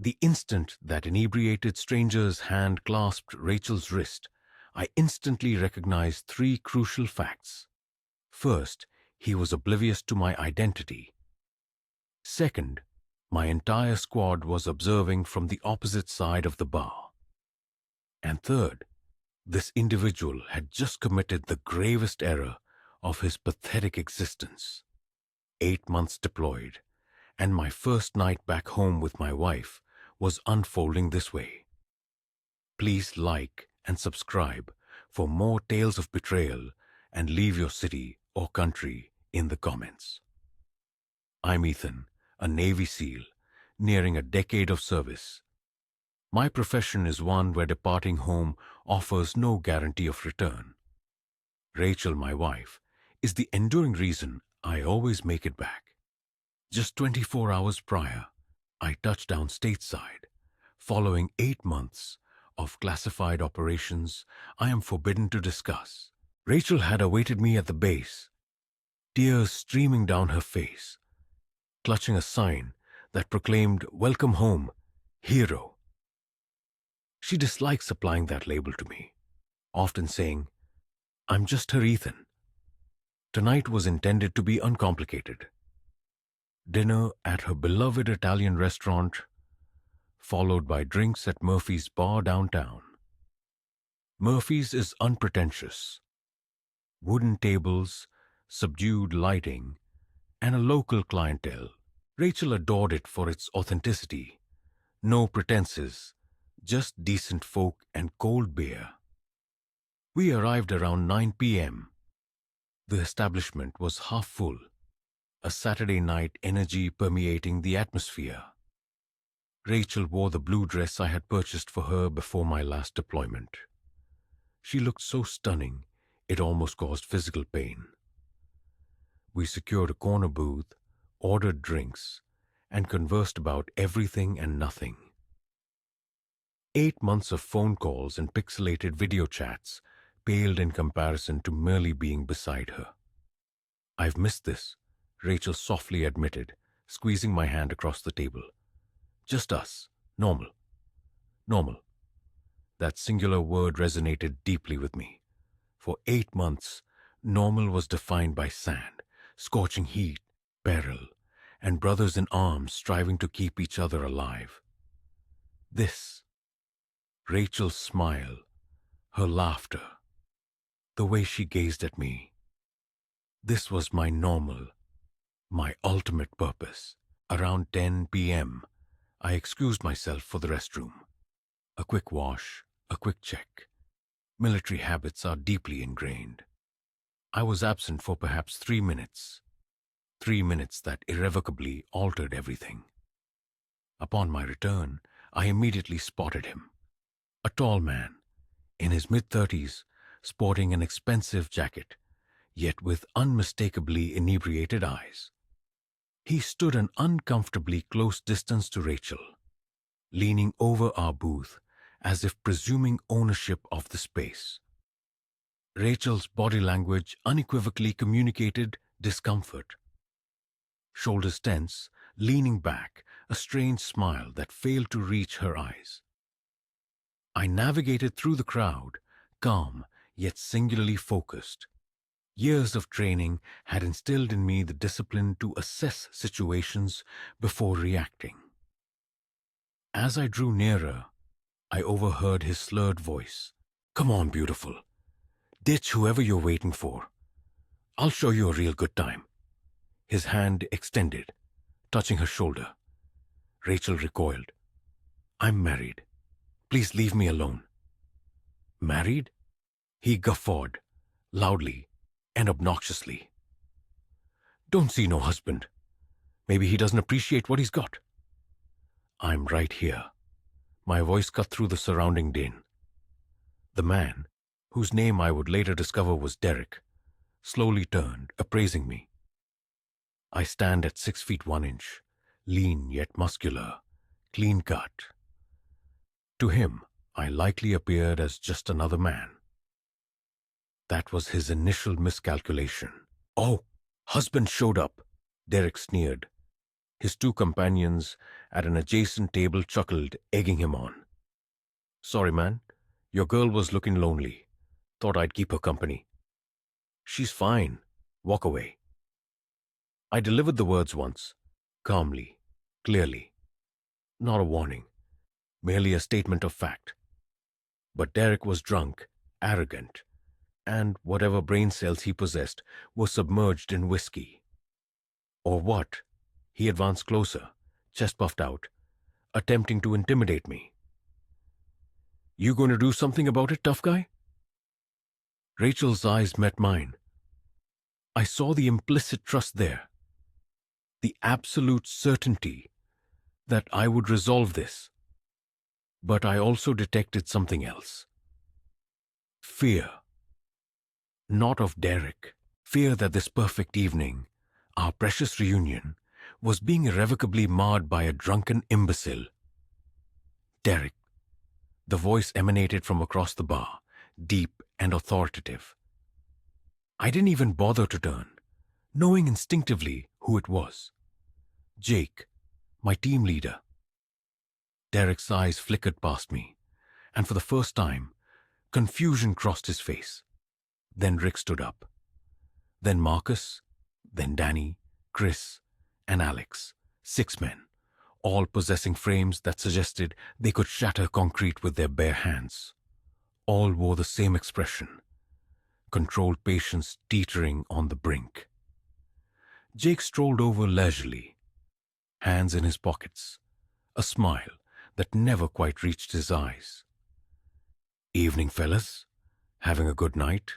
The instant that inebriated stranger's hand clasped Rachel's wrist, I instantly recognized three crucial facts. First, he was oblivious to my identity. Second, my entire squad was observing from the opposite side of the bar. And third, this individual had just committed the gravest error of his pathetic existence. 8 months deployed, and my first night back home with my wife was unfolding this way. Please like and subscribe for more tales of betrayal and leave your city or country in the comments. I'm Ethan, a Navy SEAL, nearing a decade of service. My profession is one where departing home offers no guarantee of return. Rachel, my wife, is the enduring reason I always make it back. Just 24 hours prior, I touched down stateside, following 8 months of classified operations I am forbidden to discuss. Rachel had awaited me at the base, tears streaming down her face, clutching a sign that proclaimed, "Welcome home, hero." She dislikes applying that label to me, often saying, "I'm just her Ethan." Tonight was intended to be uncomplicated. Dinner at her beloved Italian restaurant, followed by drinks at Murphy's bar downtown. Murphy's is unpretentious. Wooden tables, subdued lighting, and a local clientele. Rachel adored it for its authenticity. No pretenses, just decent folk and cold beer. We arrived around 9 p.m. The establishment was half full, a Saturday night energy permeating the atmosphere. Rachel wore the blue dress I had purchased for her before my last deployment. She looked so stunning, it almost caused physical pain. We secured a corner booth, ordered drinks, and conversed about everything and nothing. 8 months of phone calls and pixelated video chats paled in comparison to merely being beside her. "I've missed this," Rachel softly admitted, squeezing my hand across the table. "Just us. Normal. Normal." That singular word resonated deeply with me. For 8 months, normal was defined by sand, scorching heat, peril, and brothers in arms striving to keep each other alive. This, Rachel's smile, her laughter, the way she gazed at me, this was my normal, my ultimate purpose. Around 10 p.m., I excused myself for the restroom. A quick wash, a quick check. Military habits are deeply ingrained. I was absent for perhaps 3 minutes. 3 minutes that irrevocably altered everything. Upon my return, I immediately spotted him. A tall man, in his mid-30s, sporting an expensive jacket, yet with unmistakably inebriated eyes. He stood an uncomfortably close distance to Rachel, leaning over our booth as if presuming ownership of the space. Rachel's body language unequivocally communicated discomfort. Shoulders tense, leaning back, a strange smile that failed to reach her eyes. I navigated through the crowd, calm yet singularly focused. Years of training had instilled in me the discipline to assess situations before reacting. As I drew nearer, I overheard his slurred voice. "Come on, beautiful. Ditch whoever you're waiting for. I'll show you a real good time." His hand extended, touching her shoulder. Rachel recoiled. "I'm married. Please leave me alone." "Married?" He guffawed, loudly and obnoxiously. "Don't see no husband. Maybe he doesn't appreciate what he's got." "I'm right here." My voice cut through the surrounding din. The man, whose name I would later discover was Derek, slowly turned, appraising me. I stand at 6 feet 1 inch, lean yet muscular, clean cut. To him, I likely appeared as just another man. That was his initial miscalculation. "Oh, husband showed up," Derek sneered, His two companions at an adjacent table chuckled, egging him on. Sorry, man. Your girl was looking lonely. Thought I'd keep her company. She's fine. Walk away. I delivered the words once, calmly, clearly. Not a warning, merely a statement of fact. But Derek was drunk, arrogant, and whatever brain cells he possessed were submerged in whiskey. Or what? He advanced closer, chest puffed out, attempting to intimidate me. You going to do something about it, tough guy? Rachel's eyes met mine. I saw the implicit trust there, the absolute certainty that I would resolve this. But I also detected something else. Fear. Not of Derek. Fear that this perfect evening, our precious reunion, was being irrevocably marred by a drunken imbecile. Derek. The voice emanated from across the bar, deep and authoritative. I didn't even bother to turn, knowing instinctively who it was. Jake, my team leader. Derek's eyes flickered past me, and for the first time, confusion crossed his face. Then Rick stood up. Then Marcus, then Danny, Chris, and Alex, 6 men, all possessing frames that suggested they could shatter concrete with their bare hands. All wore the same expression, controlled patience teetering on the brink. Jake strolled over leisurely, hands in his pockets, a smile that never quite reached his eyes. Evening, fellas. Having a good night?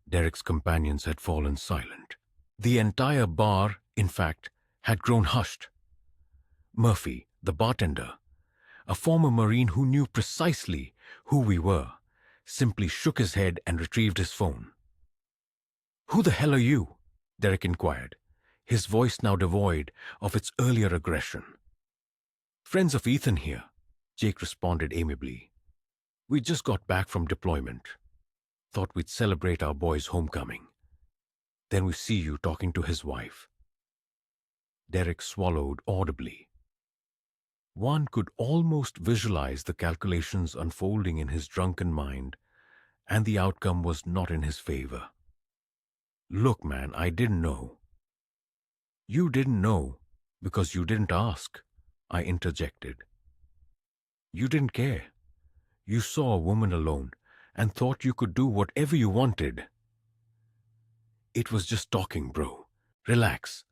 Derek's companions had fallen silent. The entire bar, in fact, had grown hushed. Murphy, the bartender, a former Marine who knew precisely who we were, simply shook his head and retrieved his phone. Who the hell are you? Derek inquired, his voice now devoid of its earlier aggression. Friends of Ethan here, Jake responded amiably. We just got back from deployment. Thought we'd celebrate our boy's homecoming. Then we see you talking to his wife. Derek swallowed audibly. One could almost visualize the calculations unfolding in his drunken mind, and the outcome was not in his favor. Look, man, I didn't know. You didn't know because you didn't ask, I interjected. You didn't care. You saw a woman alone and thought you could do whatever you wanted. It was just talking, bro. Relax.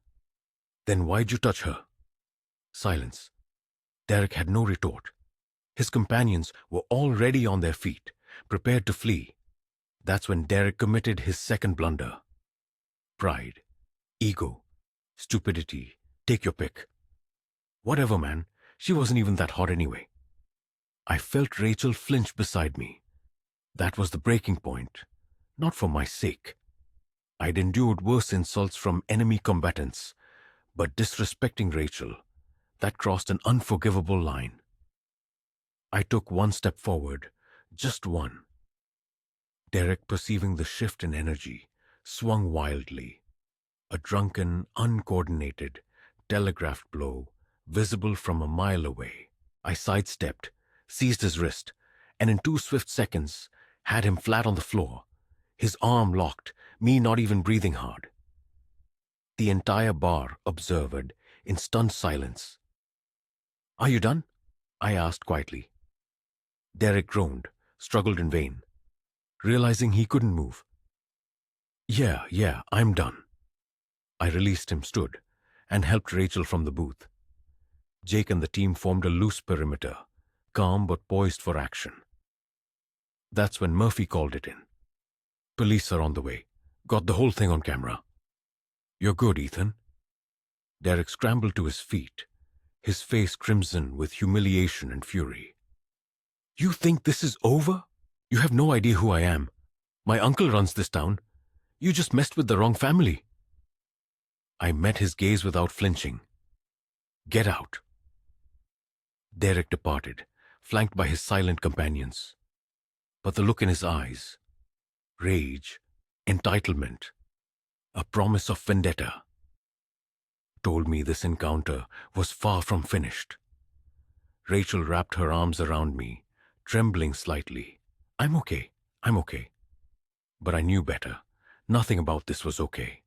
Then why'd you touch her? Silence. Derek had no retort. His companions were already on their feet, prepared to flee. That's when Derek committed his second blunder. Pride, ego, stupidity, take your pick. Whatever, man. She wasn't even that hot anyway. I felt Rachel flinch beside me. That was the breaking point. Not for my sake. I'd endured worse insults from enemy combatants, but disrespecting Rachel, that crossed an unforgivable line. I took one step forward, just one. Derek, perceiving the shift in energy, swung wildly. A drunken, uncoordinated, telegraphed blow, visible from a mile away. I sidestepped, seized his wrist, and in 2 swift seconds had him flat on the floor, his arm locked, me not even breathing hard. The entire bar observed in stunned silence. Are you done? I asked quietly. Derek groaned, struggled in vain, realizing he couldn't move. Yeah, I'm done. I released him, stood, and helped Rachel from the booth. Jake and the team formed a loose perimeter, calm but poised for action. That's when Murphy called it in. Police are on the way. Got the whole thing on camera. You're good, Ethan. Derek scrambled to his feet, his face crimson with humiliation and fury. You think this is over? You have no idea who I am. My uncle runs this town. You just messed with the wrong family. I met his gaze without flinching. Get out. Derek departed, flanked by his silent companions. But the look in his eyes, rage, entitlement, a promise of vendetta. told me this encounter was far from finished. Rachel wrapped her arms around me, trembling slightly. I'm okay. I'm okay. But I knew better. Nothing about this was okay.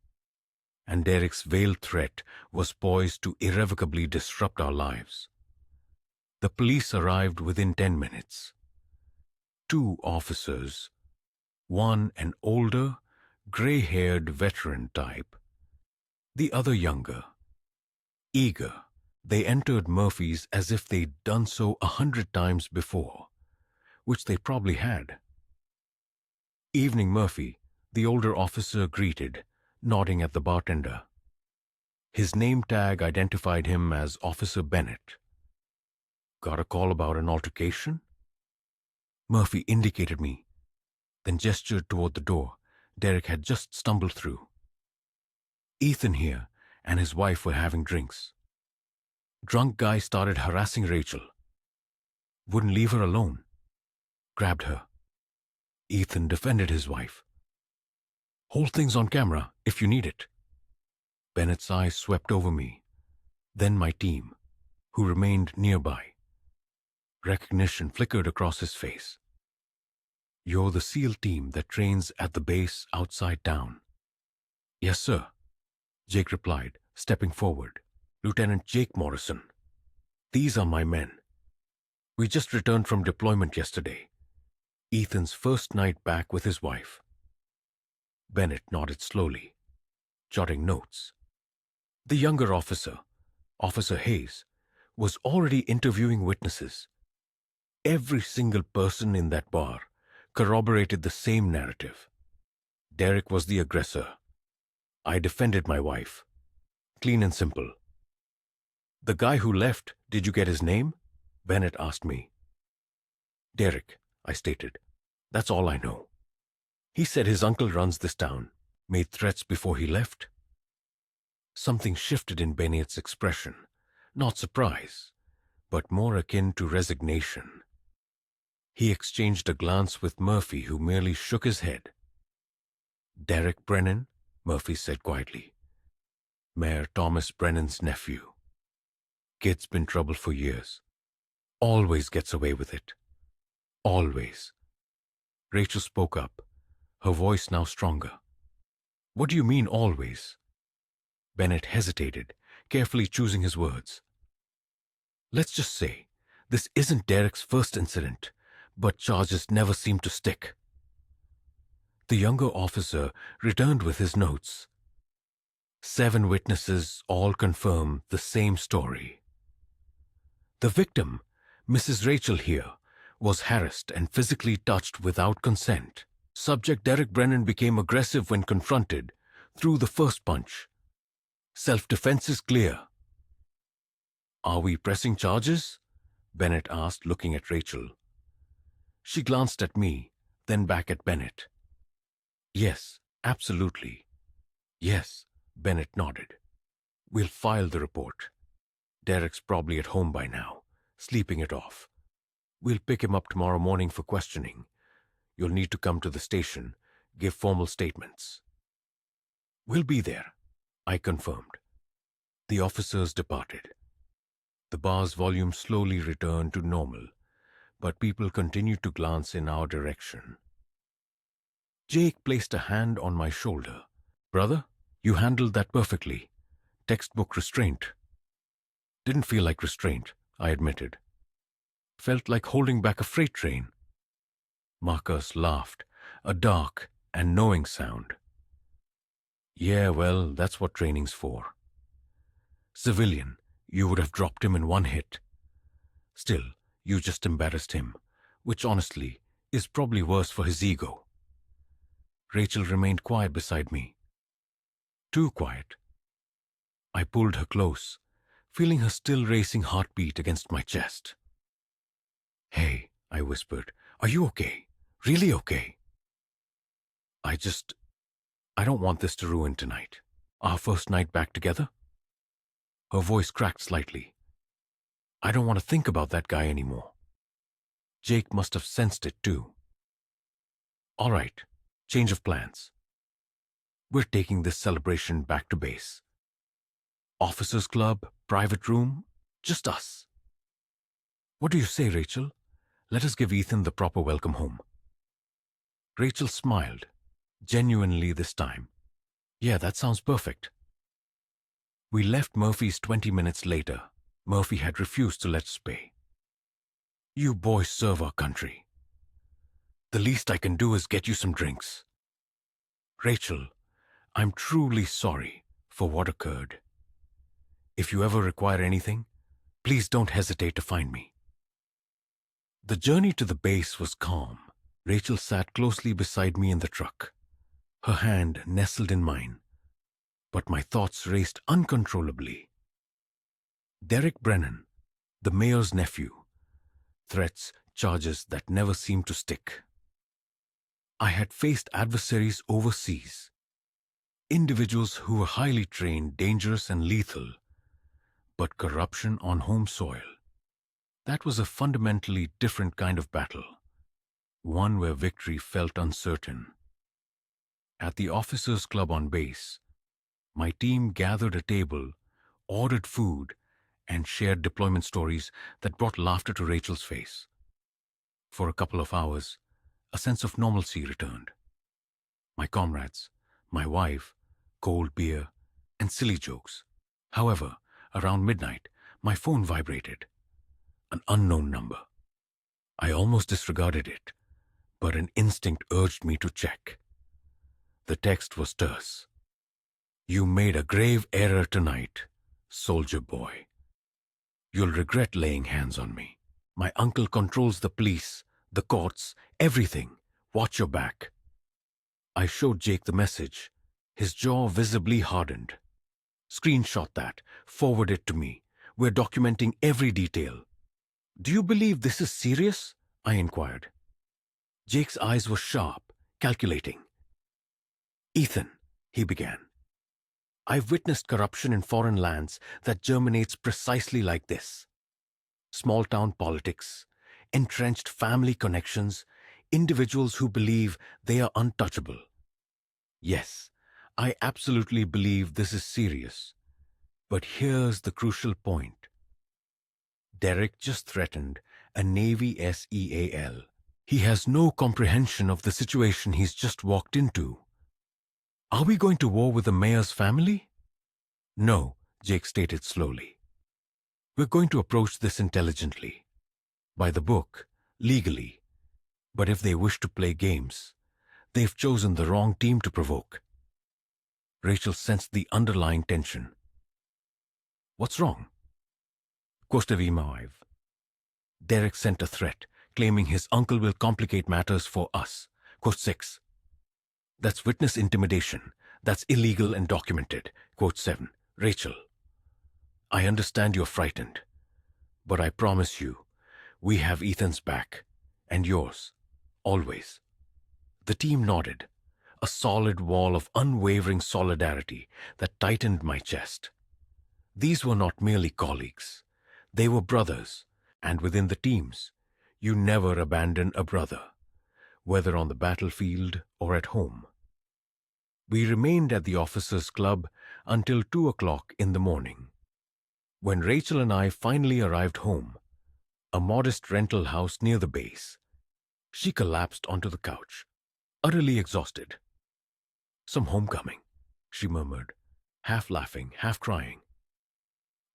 And Derek's veiled threat was poised to irrevocably disrupt our lives. The police arrived within 10 minutes. 2 officers, one an older, gray-haired veteran type, the other younger. Eager, they entered Murphy's as if they'd done so 100 times before, which they probably had. "Evening, Murphy," the older officer greeted, nodding at the bartender. His name tag identified him as Officer Bennett. "Got a call about an altercation?" Murphy indicated me, then gestured toward the door Derek had just stumbled through. "Ethan here and his wife were having drinks. Drunk guy started harassing Rachel. Wouldn't leave her alone. Grabbed her. Ethan defended his wife. Whole thing's on camera if you need it." Bennett's eyes swept over me, then my team, who remained nearby. Recognition flickered across his face. "You're the SEAL team that trains at the base outside town." "Yes, sir," Jake replied, stepping forward. "Lieutenant Jake Morrison. These are my men. We just returned from deployment yesterday. Ethan's first night back with his wife." Bennett nodded slowly, jotting notes. The younger officer, Officer Hayes, was already interviewing witnesses. Every single person in that bar corroborated the same narrative. Derek was the aggressor. I defended my wife. Clean and simple. "The guy who left, did you get his name?" Bennett asked me. "Derek," I stated. "That's all I know. He said his uncle runs this town. Made threats before he left." Something shifted in Bennett's expression. Not surprise, but more akin to resignation. He exchanged a glance with Murphy, who merely shook his head. "Derek Brennan," Murphy said quietly. "Mayor Thomas Brennan's nephew. Kid's been trouble for years. Always gets away with it. Always." Rachel spoke up, her voice now stronger. "What do you mean, always?" Bennett hesitated, carefully choosing his words. "Let's just say, this isn't Derek's first incident, but charges never seem to stick." The younger officer returned with his notes. 7 witnesses all confirm the same story. The victim, Mrs. Rachel here, was harassed and physically touched without consent. Subject Derek Brennan became aggressive when confronted, threw the first punch. Self-defense is clear. "Are we pressing charges?" Bennett asked, looking at Rachel. She glanced at me, then back at Bennett. "Yes, absolutely." "Yes," Bennett nodded. "We'll file the report. Derek's probably at home by now, sleeping it off. We'll pick him up tomorrow morning for questioning. You'll need to come to the station, give formal statements." "We'll be there," I confirmed. The officers departed. The bar's volume slowly returned to normal, but people continued to glance in our direction. Jake placed a hand on my shoulder. "Brother, you handled that perfectly. Textbook restraint." "Didn't feel like restraint," I admitted. "Felt like holding back a freight train." Marcus laughed, a dark and knowing sound. "Yeah, well, that's what training's for. Civilian, you would have dropped him in one hit. Still, you just embarrassed him, which honestly is probably worse for his ego." Rachel remained quiet beside me. Too quiet. I pulled her close, feeling her still racing heartbeat against my chest. "Hey," I whispered, "are you okay? Really okay?" I don't want this to ruin tonight. Our first night back together." Her voice cracked slightly. "I don't want to think about that guy anymore." Jake must have sensed it too. "All right, change of plans. We're taking this celebration back to base." Officers' club, private room, just us. What do you say, Rachel? Let us give Ethan the proper welcome home. Rachel smiled, genuinely this time. Yeah, that sounds perfect. We left Murphy's 20 minutes later. Murphy had refused to let us pay. You boys serve our country. The least I can do is get you some drinks. Rachel, I'm truly sorry for what occurred. If you ever require anything, please don't hesitate to find me. The journey to the base was calm. Rachel sat closely beside me in the truck, her hand nestled in mine, but my thoughts raced uncontrollably. Derek Brennan, the mayor's nephew, threats, charges that never seemed to stick. I had faced adversaries overseas, individuals who were highly trained, dangerous, and lethal, but corruption on home soil. That was a fundamentally different kind of battle, one where victory felt uncertain. At the officers' club on base, my team gathered a table, ordered food, and shared deployment stories that brought laughter to Rachel's face. For a couple of hours, a sense of normalcy returned. My comrades, my wife, cold beer, and silly jokes. However, around midnight, my phone vibrated. An unknown number. I almost disregarded it, but an instinct urged me to check. The text was terse. You made a grave error tonight, soldier boy. You'll regret laying hands on me. My uncle controls the police, the courts, everything. Watch your back. I showed Jake the message. His jaw visibly hardened. Screenshot that. Forward it to me. We're documenting every detail. Do you believe this is serious? I inquired. Jake's eyes were sharp, calculating. Ethan, he began. I've witnessed corruption in foreign lands that germinates precisely like this. Small-town politics, entrenched family connections, individuals who believe they are untouchable. Yes, I absolutely believe this is serious. But here's the crucial point. Derek just threatened a Navy SEAL. He has no comprehension of the situation he's just walked into. Are we going to war with the mayor's family? No, Jake stated slowly. We're going to approach this intelligently. By the book, legally. But if they wish to play games, they've chosen the wrong team to provoke. Rachel sensed the underlying tension. What's wrong? Kostavimaev. Derek sent a threat, claiming his uncle will complicate matters for us. Quote 6. That's witness intimidation. That's illegal and documented. Quote 7. Rachel, I understand you're frightened, but I promise you, we have Ethan's back, and yours, always. The team nodded, a solid wall of unwavering solidarity that tightened my chest. These were not merely colleagues. They were brothers, and within the teams, you never abandon a brother, whether on the battlefield or at home. We remained at the officers' club until 2 o'clock in the morning. When Rachel and I finally arrived home, a modest rental house near the base, she collapsed onto the couch, utterly exhausted. Some homecoming, she murmured, half laughing, half crying.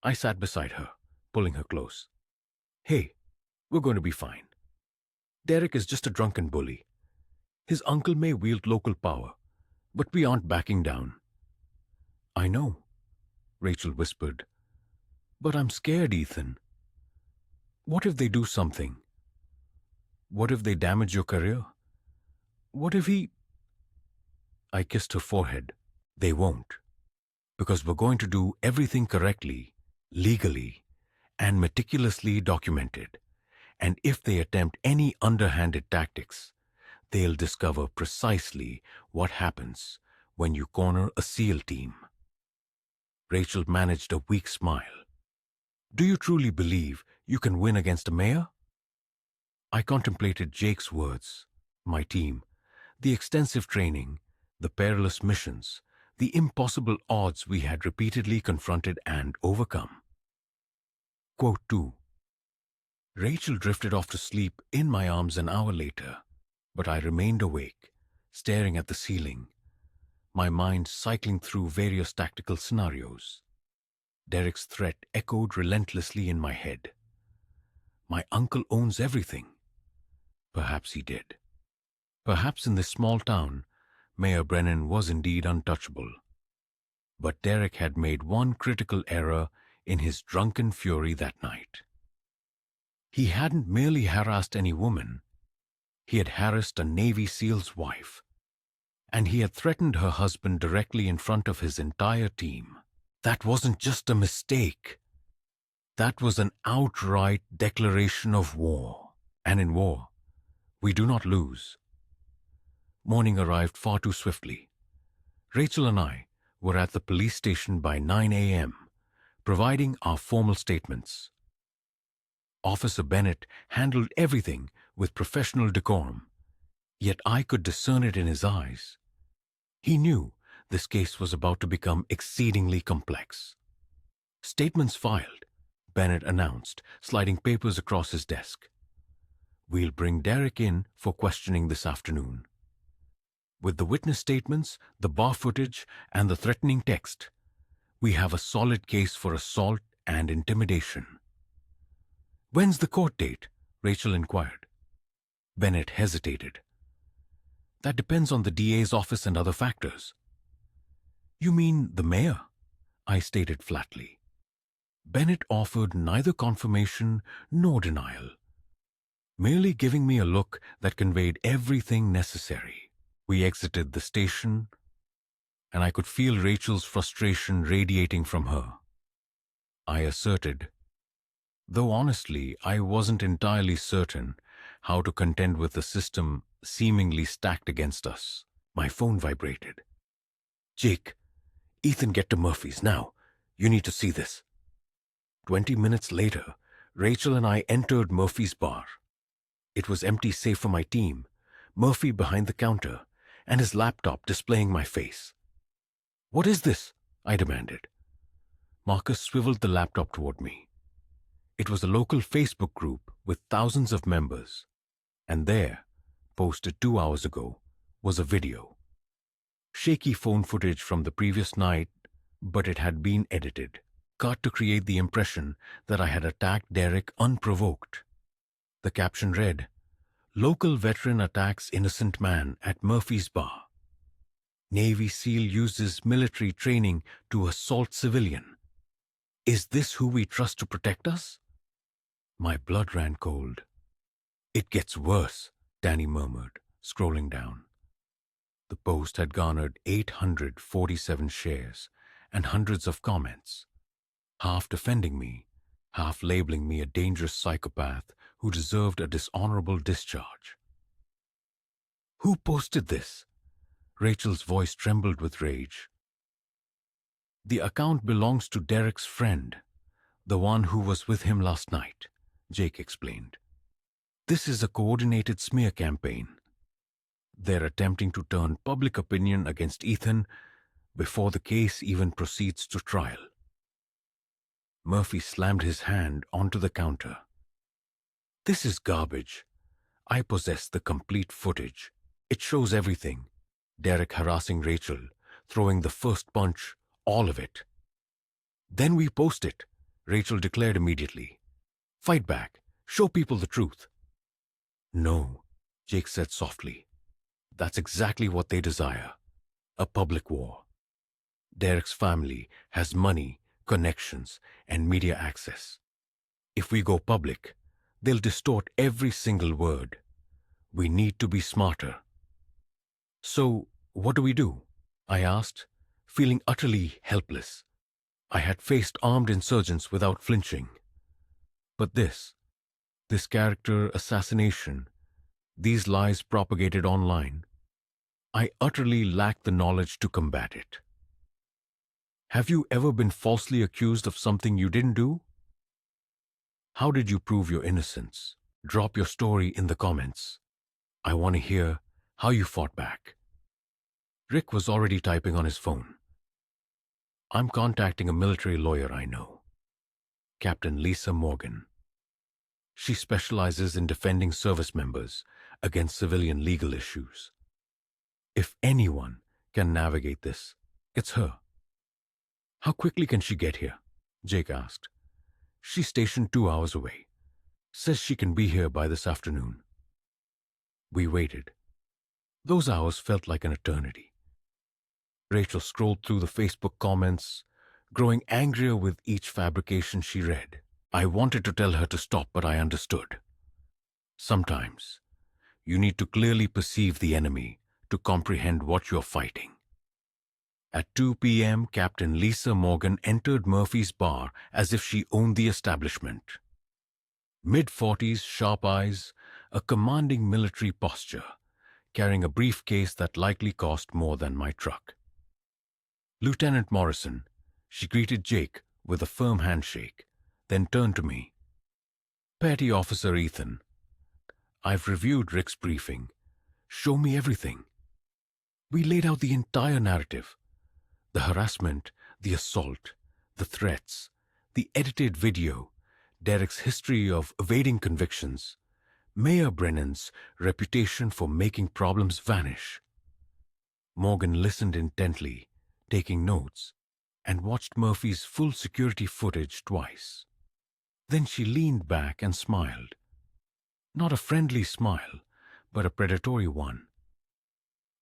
I sat beside her, pulling her close. Hey, we're going to be fine. Derek is just a drunken bully. His uncle may wield local power, but we aren't backing down. I know, Rachel whispered. But I'm scared, Ethan. What if they do something? What if they damage your career? What if he... I kissed her forehead. They won't. Because we're going to do everything correctly, legally, and meticulously documented. And if they attempt any underhanded tactics, they'll discover precisely what happens when you corner a SEAL team. Rachel managed a weak smile. Do you truly believe you can win against a mayor? I contemplated Jake's words, my team, the extensive training, the perilous missions, the impossible odds we had repeatedly confronted and overcome. Quote 2. Rachel drifted off to sleep in my arms an hour later, but I remained awake, staring at the ceiling, my mind cycling through various tactical scenarios. Derek's threat echoed relentlessly in my head. My uncle owns everything. Perhaps he did. Perhaps in this small town, Mayor Brennan was indeed untouchable. But Derek had made one critical error in his drunken fury that night. He hadn't merely harassed any woman. He had harassed a Navy SEAL's wife. And he had threatened her husband directly in front of his entire team. That wasn't just a mistake. That was an outright declaration of war. And in war, we do not lose. Morning arrived far too swiftly. Rachel and I were at the police station by 9 a.m., providing our formal statements. Officer Bennett handled everything with professional decorum, yet I could discern it in his eyes. He knew this case was about to become exceedingly complex. Statements filed, Bennett announced, sliding papers across his desk. We'll bring Derek in for questioning this afternoon. With the witness statements, the bar footage, and the threatening text, we have a solid case for assault and intimidation. When's the court date? Rachel inquired. Bennett hesitated. That depends on the DA's office and other factors. You mean the mayor? I stated flatly. Bennett offered neither confirmation nor denial, merely giving me a look that conveyed everything necessary. We exited the station, and I could feel Rachel's frustration radiating from her. I asserted, though honestly I wasn't entirely certain how to contend with a system seemingly stacked against us. My phone vibrated. Jake, Ethan, get to Murphy's now. You need to see this. 20 minutes later, Rachel and I entered Murphy's bar. It was empty save for my team, Murphy behind the counter, and his laptop displaying my face. What is this? I demanded. Marcus swiveled the laptop toward me. It was a local Facebook group with thousands of members, and there, posted 2 hours ago, was a video. Shaky phone footage from the previous night, but it had been edited, cut to create the impression that I had attacked Derek unprovoked. The caption read, Local veteran attacks innocent man at Murphy's bar. Navy SEAL uses military training to assault civilian. Is this who we trust to protect us? My blood ran cold. It gets worse, Danny murmured, scrolling down. The post had garnered 847 shares and hundreds of comments, half defending me, half labeling me a dangerous psychopath who deserved a dishonorable discharge. Who posted this? Rachel's voice trembled with rage. The account belongs to Derek's friend, the one who was with him last night, Jake explained. This is a coordinated smear campaign. They're attempting to turn public opinion against Ethan before the case even proceeds to trial. Murphy slammed his hand onto the counter. This is garbage. I possess the complete footage. It shows everything. Derek harassing Rachel, throwing the first punch, all of it. Then we post it, Rachel declared immediately. Fight back. Show people the truth. No, Jake said softly. That's exactly what they desire. A public war. Derek's family has money, connections, and media access. If we go public, they'll distort every single word. We need to be smarter. So, what do? I asked, feeling utterly helpless. I had faced armed insurgents without flinching. But this character assassination, these lies propagated online, I utterly lacked the knowledge to combat it. Have you ever been falsely accused of something you didn't do? How did you prove your innocence? Drop your story in the comments. I want to hear how you fought back. Rick was already typing on his phone, I'm contacting a military lawyer I know, Captain Lisa Morgan. She specializes in defending service members against civilian legal issues. If anyone can navigate this, it's her. How quickly can she get here? Jake asked. She's stationed 2 hours away. Says she can be here by this afternoon. We waited. Those hours felt like an eternity. Rachel scrolled through the Facebook comments, growing angrier with each fabrication she read. I wanted to tell her to stop, but I understood. Sometimes, you need to clearly perceive the enemy to comprehend what you're fighting. At 2 p.m., Captain Lisa Morgan entered Murphy's bar as if she owned the establishment. Mid-40s, sharp eyes, a commanding military posture, carrying a briefcase that likely cost more than my truck. Lieutenant Morrison, she greeted Jake with a firm handshake, then turned to me. Petty Officer Ethan, I've reviewed Rick's briefing. Show me everything. We laid out the entire narrative. The harassment, the assault, the threats, the edited video, Derek's history of evading convictions, Mayor Brennan's reputation for making problems vanish. Morgan listened intently, taking notes, and watched Murphy's full security footage twice. Then she leaned back and smiled. Not a friendly smile, but a predatory one.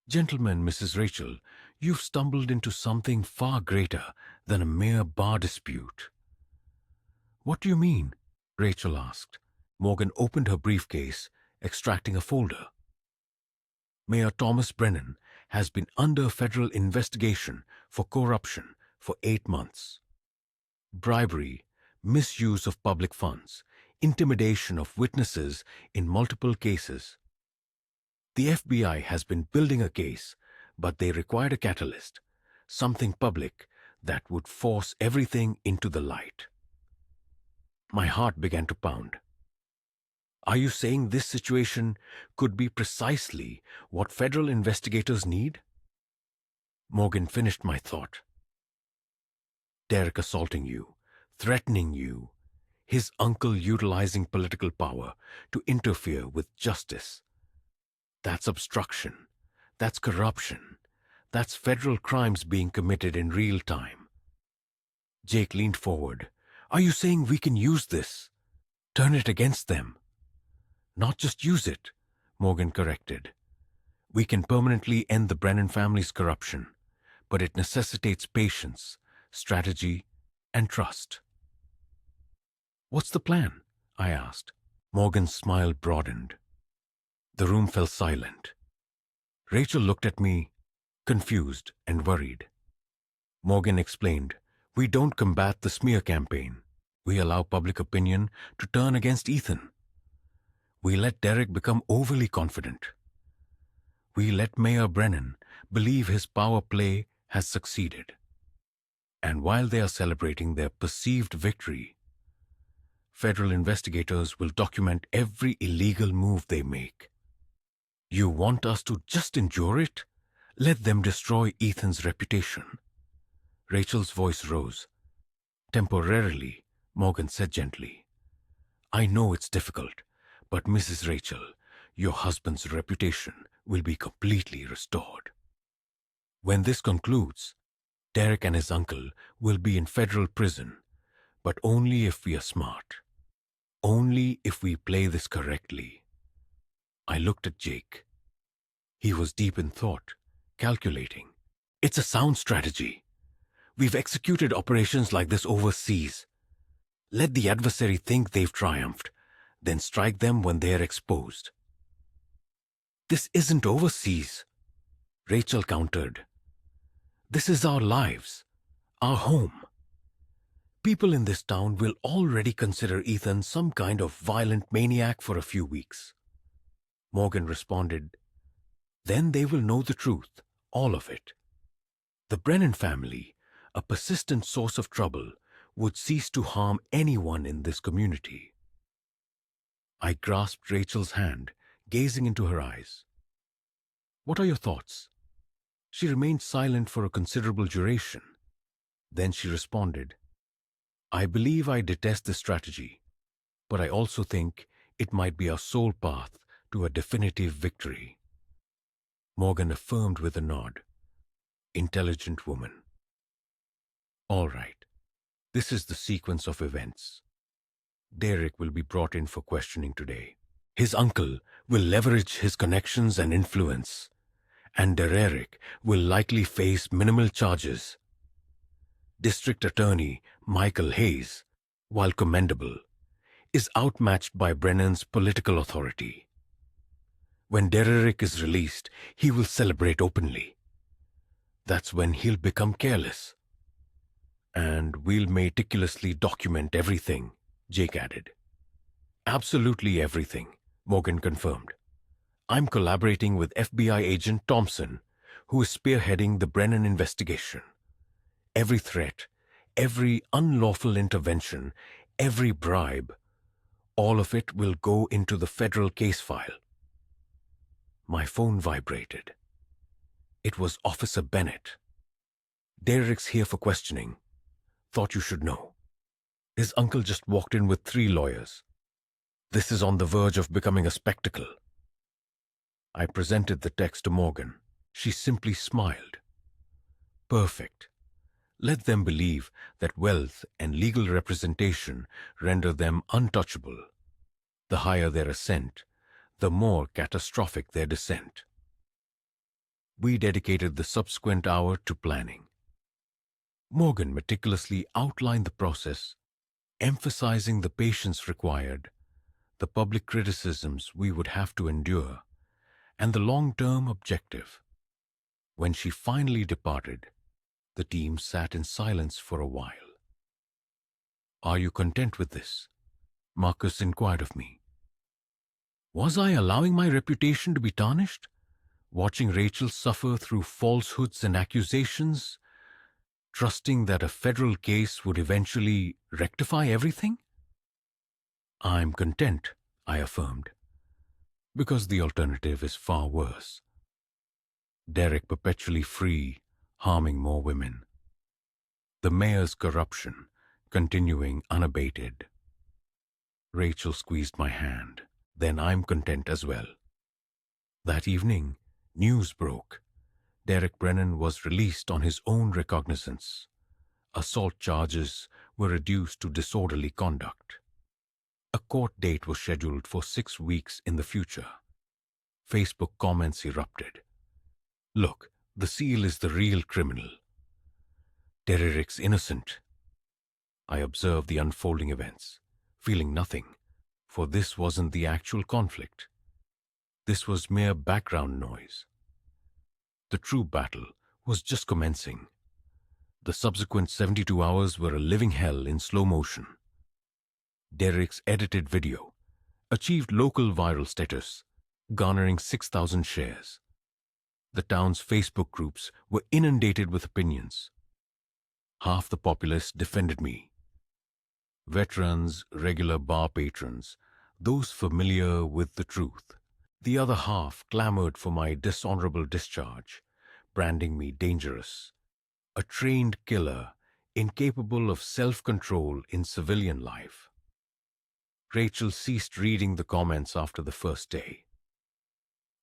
Gentlemen, Mrs. Rachel, you've stumbled into something far greater than a mere bar dispute. What do you mean? Rachel asked. Morgan opened her briefcase, extracting a folder. Mayor Thomas Brennan has been under federal investigation for corruption for 8 months. Bribery, misuse of public funds, intimidation of witnesses in multiple cases. The FBI has been building a case, but they required a catalyst, something public that would force everything into the light. My heart began to pound. Are you saying this situation could be precisely what federal investigators need? Morgan finished my thought. Derek assaulting you, threatening you, his uncle utilizing political power to interfere with justice. That's obstruction. That's corruption. That's federal crimes being committed in real time. Jake leaned forward. Are you saying we can use this? Turn it against them? Not just use it, Morgan corrected. We can permanently end the Brennan family's corruption, but it necessitates patience, strategy, and trust. What's the plan? I asked. Morgan's smile broadened. The room fell silent. Rachel looked at me, confused and worried. Morgan explained, we don't combat the smear campaign. We allow public opinion to turn against Ethan. We let Derek become overly confident. We let Mayor Brennan believe his power play has succeeded. And while they are celebrating their perceived victory, federal investigators will document every illegal move they make. You want us to just endure it? Let them destroy Ethan's reputation. Rachel's voice rose. Temporarily, Morgan said gently. I know it's difficult, but Mrs. Rachel, your husband's reputation will be completely restored. When this concludes, Derek and his uncle will be in federal prison, but only if we are smart. Only if we play this correctly. I looked at Jake. He was deep in thought, calculating. It's a sound strategy. We've executed operations like this overseas. Let the adversary think they've triumphed, then strike them when they're exposed. This isn't overseas, Rachel countered. This is our lives, our home. People in this town will already consider Ethan some kind of violent maniac for a few weeks. Morgan responded, then they will know the truth, all of it. The Brennan family, a persistent source of trouble, would cease to harm anyone in this community. I grasped Rachel's hand, gazing into her eyes. What are your thoughts? She remained silent for a considerable duration. Then she responded, I believe I detest this strategy, but I also think it might be our sole path to a definitive victory. Morgan affirmed with a nod. Intelligent woman. All right, this is the sequence of events. Derek will be brought in for questioning today. His uncle will leverage his connections and influence, and Derek will likely face minimal charges. District Attorney Michael Hayes, while commendable, is outmatched by Brennan's political authority. When Derek is released, he will celebrate openly. That's when he'll become careless. And we'll meticulously document everything, Jake added. Absolutely everything, Morgan confirmed. I'm collaborating with FBI agent Thompson, who is spearheading the Brennan investigation. Every threat, every unlawful intervention, every bribe, all of it will go into the federal case file. My phone vibrated. It was Officer Bennett. Derek's here for questioning. Thought you should know. His uncle just walked in with 3 lawyers. This is on the verge of becoming a spectacle. I presented the text to Morgan. She simply smiled. Perfect. Let them believe that wealth and legal representation render them untouchable. The higher their ascent, the more catastrophic their descent. We dedicated the subsequent hour to planning. Morgan meticulously outlined the process, emphasizing the patience required, the public criticisms we would have to endure, and the long-term objective. When she finally departed, the team sat in silence for a while. Are you content with this? Marcus inquired of me. Was I allowing my reputation to be tarnished? Watching Rachel suffer through falsehoods and accusations? Trusting that a federal case would eventually rectify everything? I'm content, I affirmed, because the alternative is far worse. Derek perpetually free, harming more women. The mayor's corruption continuing unabated. Rachel squeezed my hand. Then I'm content as well. That evening, news broke. Derek Brennan was released on his own recognizance. Assault charges were reduced to disorderly conduct. A court date was scheduled for 6 weeks in the future. Facebook comments erupted. Look, the seal is the real criminal. Derek's innocent. I observed the unfolding events, feeling nothing, for this wasn't the actual conflict. This was mere background noise. The true battle was just commencing. The subsequent 72 hours were a living hell in slow motion. Derek's edited video achieved local viral status, garnering 6,000 shares. The town's Facebook groups were inundated with opinions. Half the populace defended me. Veterans, regular bar patrons, those familiar with the truth. The other half clamored for my dishonorable discharge, branding me dangerous, a trained killer incapable of self-control in civilian life. Rachel ceased reading the comments after the first day.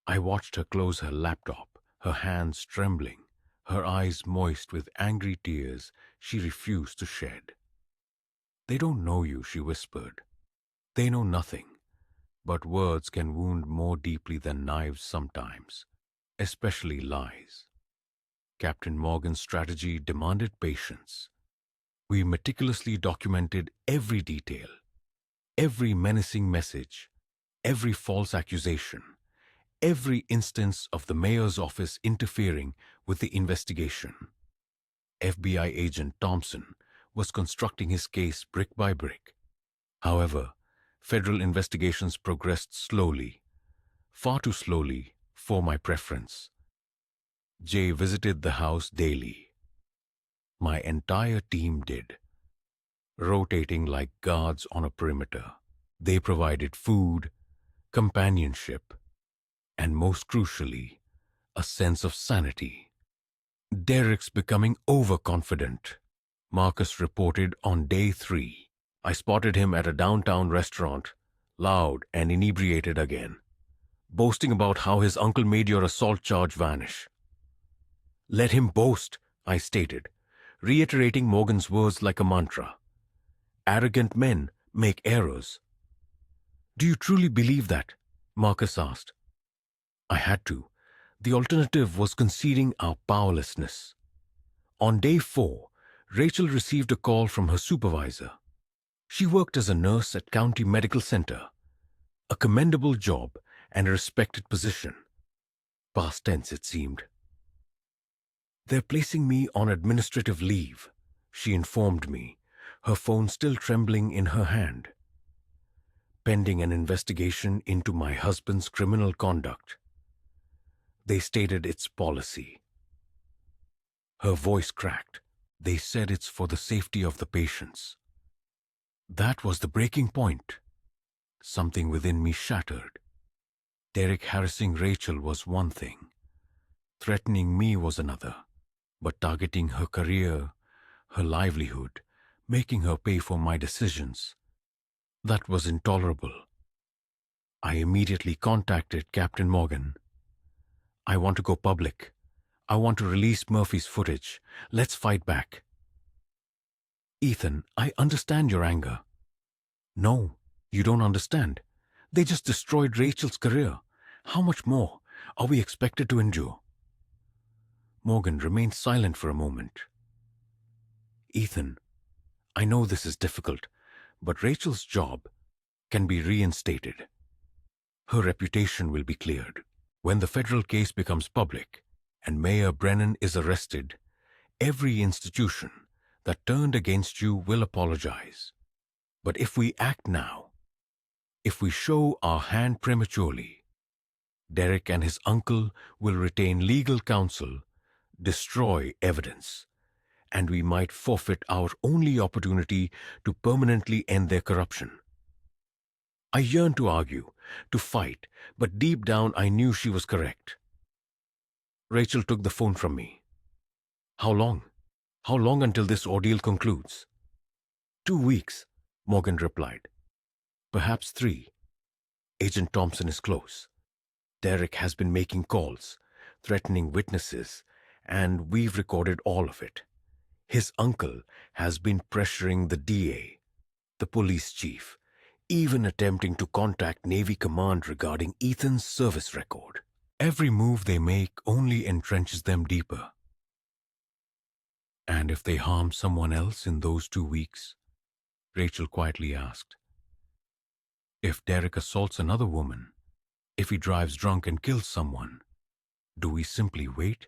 I watched her close her laptop, her hands trembling, her eyes moist with angry tears she refused to shed. They don't know you, she whispered. They know nothing, but words can wound more deeply than knives sometimes, especially lies. Captain Morgan's strategy demanded patience. We meticulously documented every detail, every menacing message, every false accusation, every instance of the mayor's office interfering with the investigation. FBI agent Thompson was constructing his case brick by brick. However, federal investigations progressed slowly, far too slowly for my preference. Jay visited the house daily. My entire team did, rotating like guards on a perimeter. They provided food, companionship, and most crucially, a sense of sanity. Derek's becoming overconfident. Marcus reported on day 3. I spotted him at a downtown restaurant, loud and inebriated again, boasting about how his uncle made your assault charge vanish. Let him boast, I stated, reiterating Morgan's words like a mantra. Arrogant men make errors. Do you truly believe that? Marcus asked. I had to. The alternative was conceding our powerlessness. On day 4, Rachel received a call from her supervisor. She worked as a nurse at County Medical Center, a commendable job and a respected position. Past tense, it seemed. They're placing me on administrative leave, she informed me, her phone still trembling in her hand. Pending an investigation into my husband's criminal conduct. They stated it's policy. Her voice cracked. They said it's for the safety of the patients. That was the breaking point. Something within me shattered. Derek harassing Rachel was one thing. Threatening me was another. But targeting her career, her livelihood, making her pay for my decisions, that was intolerable. I immediately contacted Captain Morgan. I want to go public. I want to release Murphy's footage. Let's fight back. Ethan, I understand your anger. No, you don't understand. They just destroyed Rachel's career. How much more are we expected to endure? Morgan remained silent for a moment. Ethan, I know this is difficult, but Rachel's job can be reinstated. Her reputation will be cleared. When the federal case becomes public and Mayor Brennan is arrested, every institution that turned against you will apologize. But if we act now, if we show our hand prematurely, Derek and his uncle will retain legal counsel, destroy evidence, and we might forfeit our only opportunity to permanently end their corruption. I yearned to argue, to fight, but deep down I knew she was correct. Rachel took the phone from me. How long? How long until this ordeal concludes? 2 weeks, Morgan replied. Perhaps 3. Agent Thompson is close. Derek has been making calls, threatening witnesses, and we've recorded all of it. His uncle has been pressuring the DA, the police chief, even attempting to contact Navy Command regarding Ethan's service record. Every move they make only entrenches them deeper. And if they harm someone else in those 2 weeks? Rachel quietly asked. If Derek assaults another woman, if he drives drunk and kills someone, do we simply wait?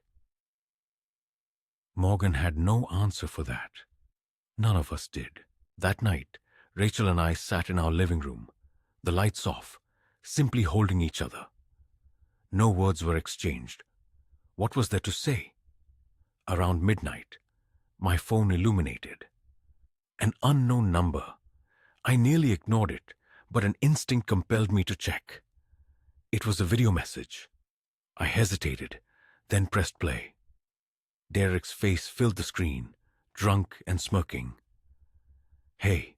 Morgan had no answer for that. None of us did. That night, Rachel and I sat in our living room, the lights off, simply holding each other. No words were exchanged. What was there to say? Around midnight, my phone illuminated. An unknown number. I nearly ignored it, but an instinct compelled me to check. It was a video message. I hesitated, then pressed play. Derek's face filled the screen, drunk and smirking. Hey,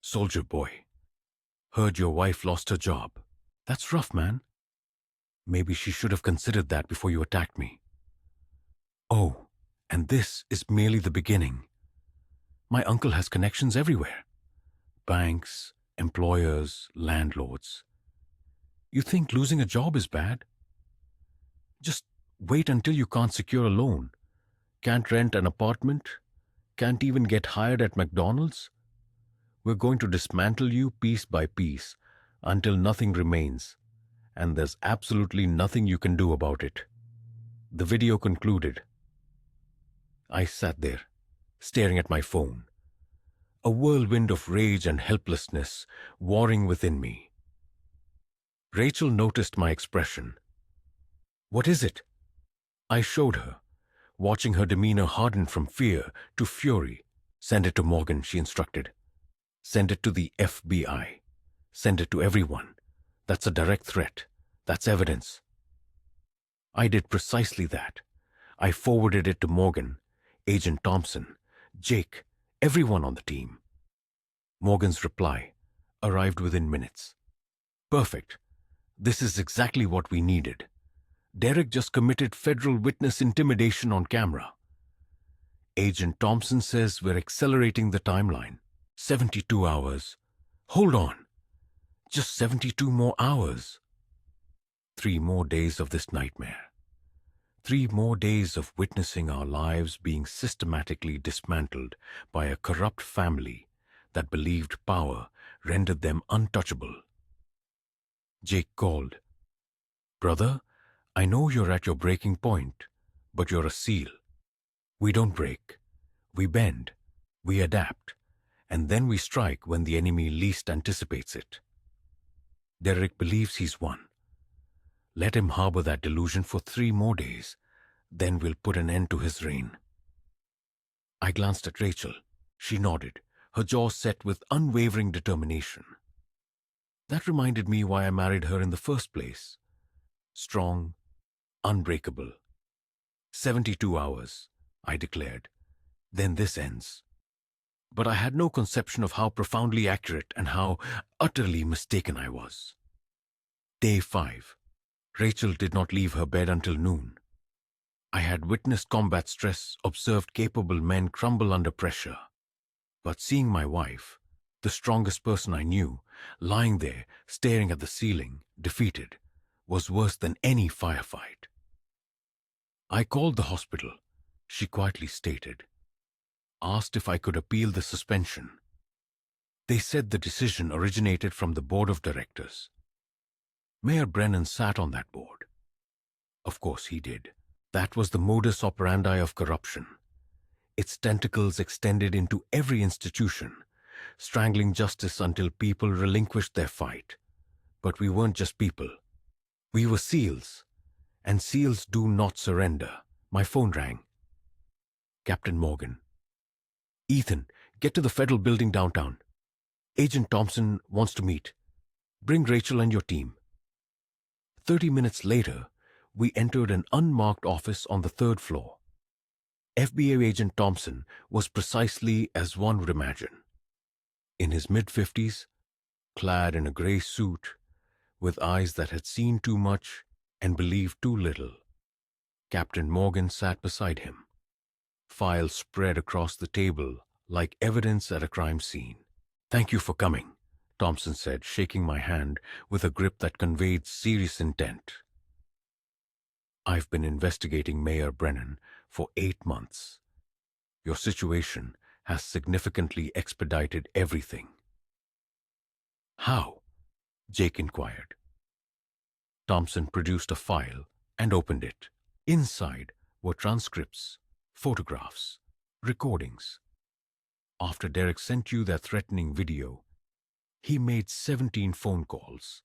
soldier boy. Heard your wife lost her job. That's rough, man. Maybe she should have considered that before you attacked me. Oh, and this is merely the beginning. My uncle has connections everywhere. Banks, employers, landlords. You think losing a job is bad? Just wait until you can't secure a loan, can't rent an apartment, can't even get hired at McDonald's. We're going to dismantle you piece by piece until nothing remains, and there's absolutely nothing you can do about it. The video concluded. I sat there, staring at my phone, a whirlwind of rage and helplessness warring within me. Rachel noticed my expression. What is it? I showed her, watching her demeanor harden from fear to fury. Send it to Morgan, she instructed. Send it to the FBI. Send it to everyone. That's a direct threat. That's evidence. I did precisely that. I forwarded it to Morgan, Agent Thompson, Jake, everyone on the team. Morgan's reply arrived within minutes. Perfect. This is exactly what we needed. Derek just committed federal witness intimidation on camera. Agent Thompson says we're accelerating the timeline. 72 hours. Hold on. Just 72 more hours. 3 more days of this nightmare. 3 more days of witnessing our lives being systematically dismantled by a corrupt family that believed power rendered them untouchable. Jake called. Brother, I know you're at your breaking point, but you're a SEAL. We don't break. We bend. We adapt. And then we strike when the enemy least anticipates it. Derek believes he's won. Let him harbor that delusion for 3 more days. Then we'll put an end to his reign. I glanced at Rachel. She nodded, her jaw set with unwavering determination. That reminded me why I married her in the first place. Strong, unbreakable. 72 hours, I declared. Then this ends. But I had no conception of how profoundly accurate and how utterly mistaken I was. Day 5. Rachel did not leave her bed until noon. I had witnessed combat stress, observed capable men crumble under pressure. But seeing my wife, the strongest person I knew, lying there, staring at the ceiling, defeated, was worse than any firefight. I called the hospital, she quietly stated. Asked if I could appeal the suspension. They said the decision originated from the board of directors. Mayor Brennan sat on that board. Of course he did. That was the modus operandi of corruption. Its tentacles extended into every institution, strangling justice until people relinquished their fight. But we weren't just people. We were SEALs, and SEALs do not surrender. My phone rang. Captain Morgan. Ethan, get to the federal building downtown. Agent Thompson wants to meet. Bring Rachel and your team. 30 minutes later, we entered an unmarked office on the 3rd floor. FBI Agent Thompson was precisely as one would imagine. In his mid-50s, clad in a gray suit, with eyes that had seen too much and believed too little. Captain Morgan sat beside him. Files spread across the table like evidence at a crime scene. Thank you for coming, Thompson said, shaking my hand with a grip that conveyed serious intent. I've been investigating Mayor Brennan for 8 months. Your situation has significantly expedited everything. How? Jake inquired. Thompson produced a file and opened it. Inside were transcripts, photographs, recordings. After Derek sent you that threatening video, he made 17 phone calls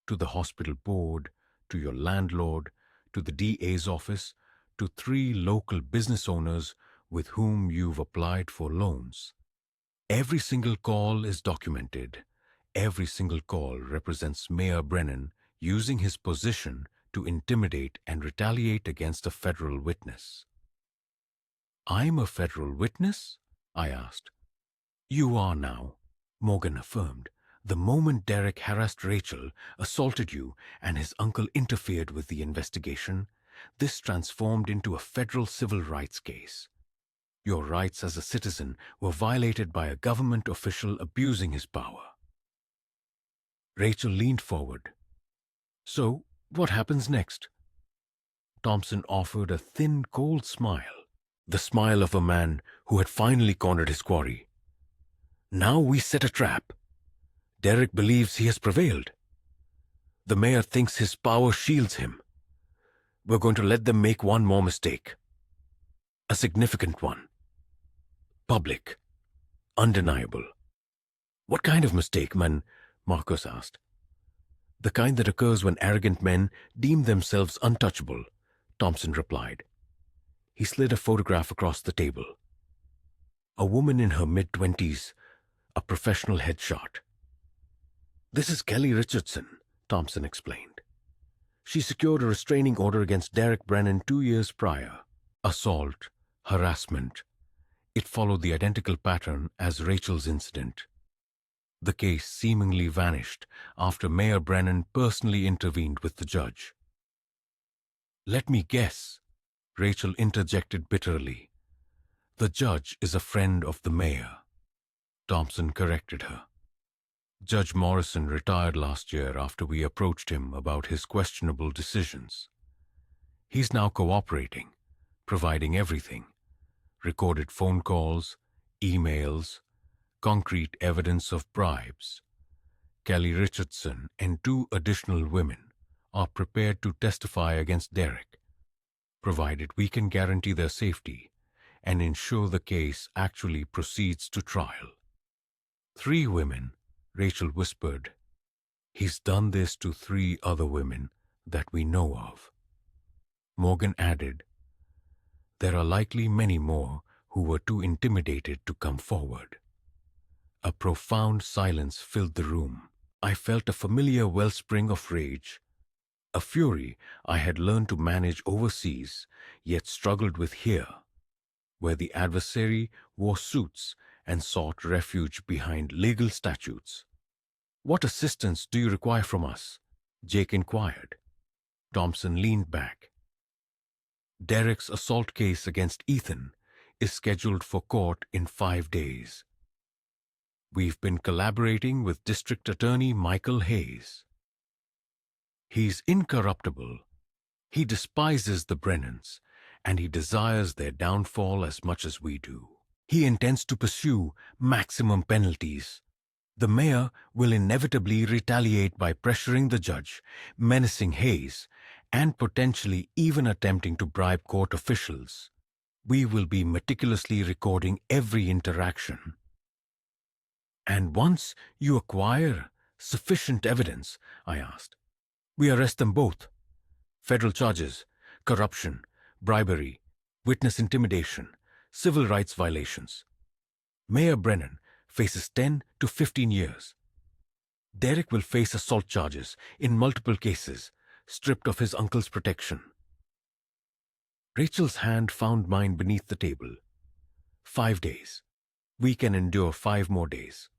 to the hospital board, to your landlord, to the DA's office, to 3 local business owners with whom you've applied for loans. Every single call is documented. Every single call represents Mayor Brennan using his position to intimidate and retaliate against a federal witness. I'm a federal witness? I asked. You are now, Morgan affirmed. The moment Derek harassed Rachel, assaulted you, and his uncle interfered with the investigation, this transformed into a federal civil rights case. Your rights as a citizen were violated by a government official abusing his power. Rachel leaned forward. So, what happens next? Thompson offered a thin, cold smile, the smile of a man who had finally cornered his quarry. Now we set a trap. Derek believes he has prevailed. The mayor thinks his power shields him. We're going to let them make one more mistake. A significant one. Public. Undeniable. What kind of mistake, man? Marcus asked. The kind that occurs when arrogant men deem themselves untouchable, Thompson replied. He slid a photograph across the table. A woman in her mid-20s, a professional headshot. This is Kelly Richardson, Thompson explained. She secured a restraining order against Derek Brennan 2 years prior. Assault, harassment, It followed the identical pattern as Rachel's incident. The case seemingly vanished after Mayor Brennan personally intervened with the judge. "Let me guess," Rachel interjected bitterly. "The judge is a friend of the mayor." Thompson corrected her. "Judge Morrison retired last year after we approached him about his questionable decisions. He's now cooperating, providing everything: recorded phone calls, emails, concrete evidence of bribes. Kelly Richardson and 2 additional women are prepared to testify against Derek, provided we can guarantee their safety and ensure the case actually proceeds to trial." "3 women," Rachel whispered. "He's done this to 3 other women that we know of." Morgan added, "There are likely many more who were too intimidated to come forward." A profound silence filled the room. I felt a familiar wellspring of rage, a fury I had learned to manage overseas, yet struggled with here, where the adversary wore suits and sought refuge behind legal statutes. "What assistance do you require from us?" Jake inquired. Thompson leaned back. "Derek's assault case against Ethan is scheduled for court in 5 days. We've been collaborating with District Attorney Michael Hayes. He's incorruptible. He despises the Brennans, and he desires their downfall as much as we do. He intends to pursue maximum penalties. The mayor will inevitably retaliate by pressuring the judge, menacing Hayes, and potentially even attempting to bribe court officials. We will be meticulously recording every interaction. And once you acquire sufficient evidence," I asked, "we arrest them both. Federal charges: corruption, bribery, witness intimidation, civil rights violations. Mayor Brennan faces 10 to 15 years. Derek will face assault charges in multiple cases, stripped of his uncle's protection." Rachel's hand found mine beneath the table. 5 days. We can endure 5 more days."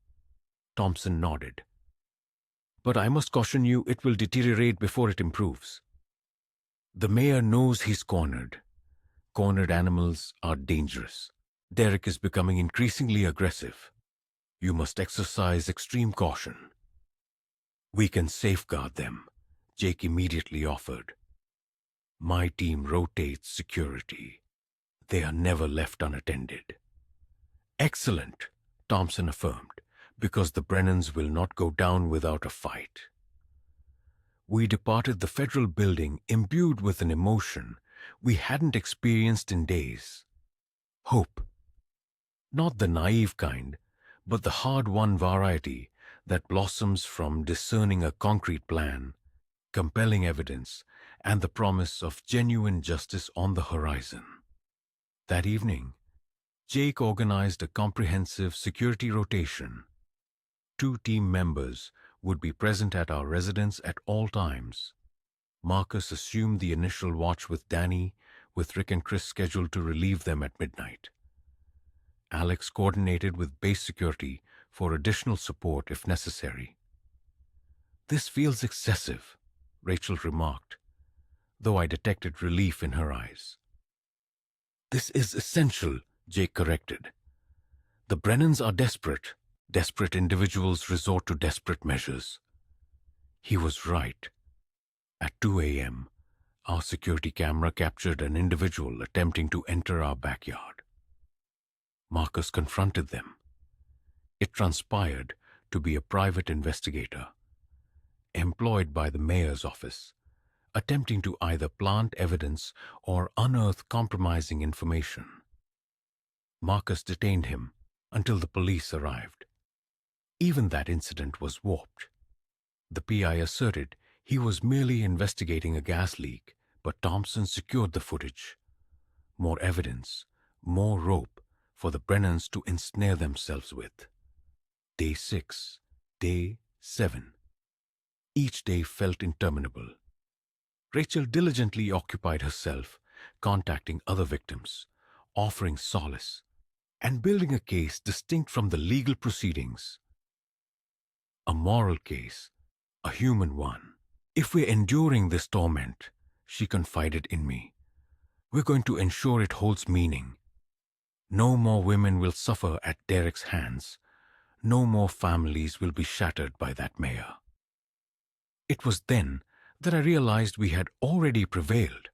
Thompson nodded. "But I must caution you, it will deteriorate before it improves. The mayor knows he's cornered. Cornered animals are dangerous. Derek is becoming increasingly aggressive. You must exercise extreme caution." "We can safeguard them," Jake immediately offered. "My team rotates security. They are never left unattended." "Excellent," Thompson affirmed, "because the Brennans will not go down without a fight." We departed the federal building imbued with an emotion we hadn't experienced in days. Hope. Not the naive kind, but the hard-won variety that blossoms from discerning a concrete plan, compelling evidence, and the promise of genuine justice on the horizon. That evening, Jake organized a comprehensive security rotation. 2 team members would be present at our residence at all times. Marcus assumed the initial watch with Danny, with Rick and Chris scheduled to relieve them at midnight. Alex coordinated with base security for additional support if necessary. "This feels excessive," Rachel remarked, though I detected relief in her eyes. "This is essential," Jake corrected. "The Brennans are desperate. Desperate individuals resort to desperate measures." He was right. At 2 a.m., our security camera captured an individual attempting to enter our backyard. Marcus confronted them. It transpired to be a private investigator, employed by the mayor's office, attempting to either plant evidence or unearth compromising information. Marcus detained him until the police arrived. Even that incident was warped. The PI asserted he was merely investigating a gas leak, but Thompson secured the footage. More evidence, more rope for the Brennans to ensnare themselves with. Day 6, day 7. Each day felt interminable. Rachel diligently occupied herself, contacting other victims, offering solace, and building a case distinct from the legal proceedings. A moral case, a human one. If we're enduring this torment, she confided in me, we're going to ensure it holds meaning. No more women will suffer at Derek's hands. No more families will be shattered by that mayor. It was then that I realized we had already prevailed.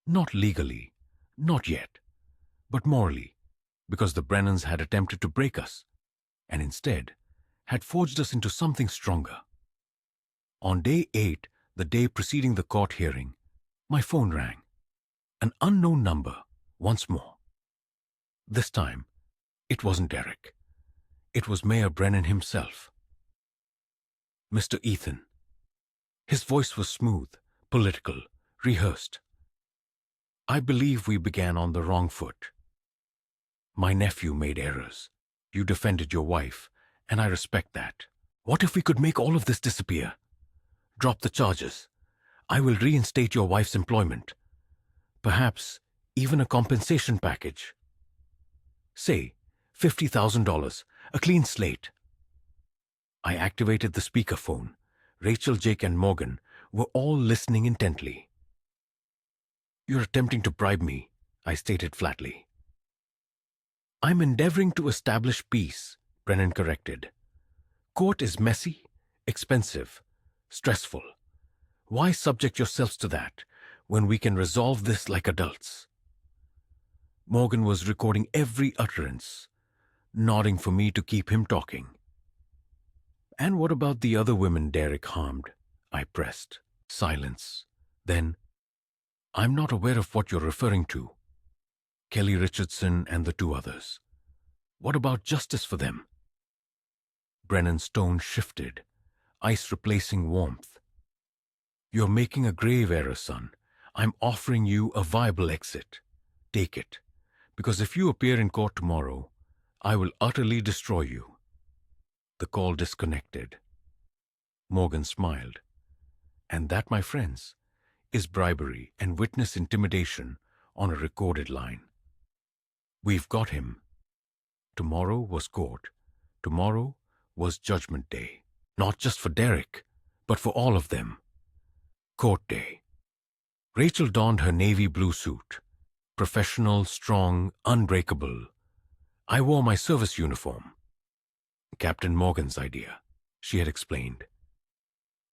Not legally, not yet, but morally, because the Brennans had attempted to break us, and instead had forged us into something stronger. On day 8, the day preceding the court hearing, my phone rang. An unknown number, once more. This time, it wasn't Derek. It was Mayor Brennan himself. Mr. Ethan. His voice was smooth, political, rehearsed. I believe we began on the wrong foot. My nephew made errors. You defended your wife, and I respect that. What if we could make all of this disappear? Drop the charges. I will reinstate your wife's employment. Perhaps even a compensation package. Say, $50,000, a clean slate. I activated the speakerphone. Rachel, Jake, and Morgan were all listening intently. You're attempting to bribe me, I stated flatly. I'm endeavoring to establish peace, Brennan corrected. Court is messy, expensive, stressful. Why subject yourselves to that when we can resolve this like adults? Morgan was recording every utterance, nodding for me to keep him talking. And what about the other women Derek harmed? I pressed. Silence. Then, I'm not aware of what you're referring to. Kelly Richardson and the 2 others. What about justice for them? Brennan's tone shifted, ice replacing warmth. You're making a grave error, son. I'm offering you a viable exit. Take it. Because if you appear in court tomorrow, I will utterly destroy you. The call disconnected. Morgan smiled. And that, my friends, is bribery and witness intimidation on a recorded line. We've got him. Tomorrow was court. Tomorrow was Judgment Day. Not just for Derek, but for all of them. Court day. Rachel donned her navy blue suit. Professional, strong, unbreakable. I wore my service uniform. Captain Morgan's idea, she had explained.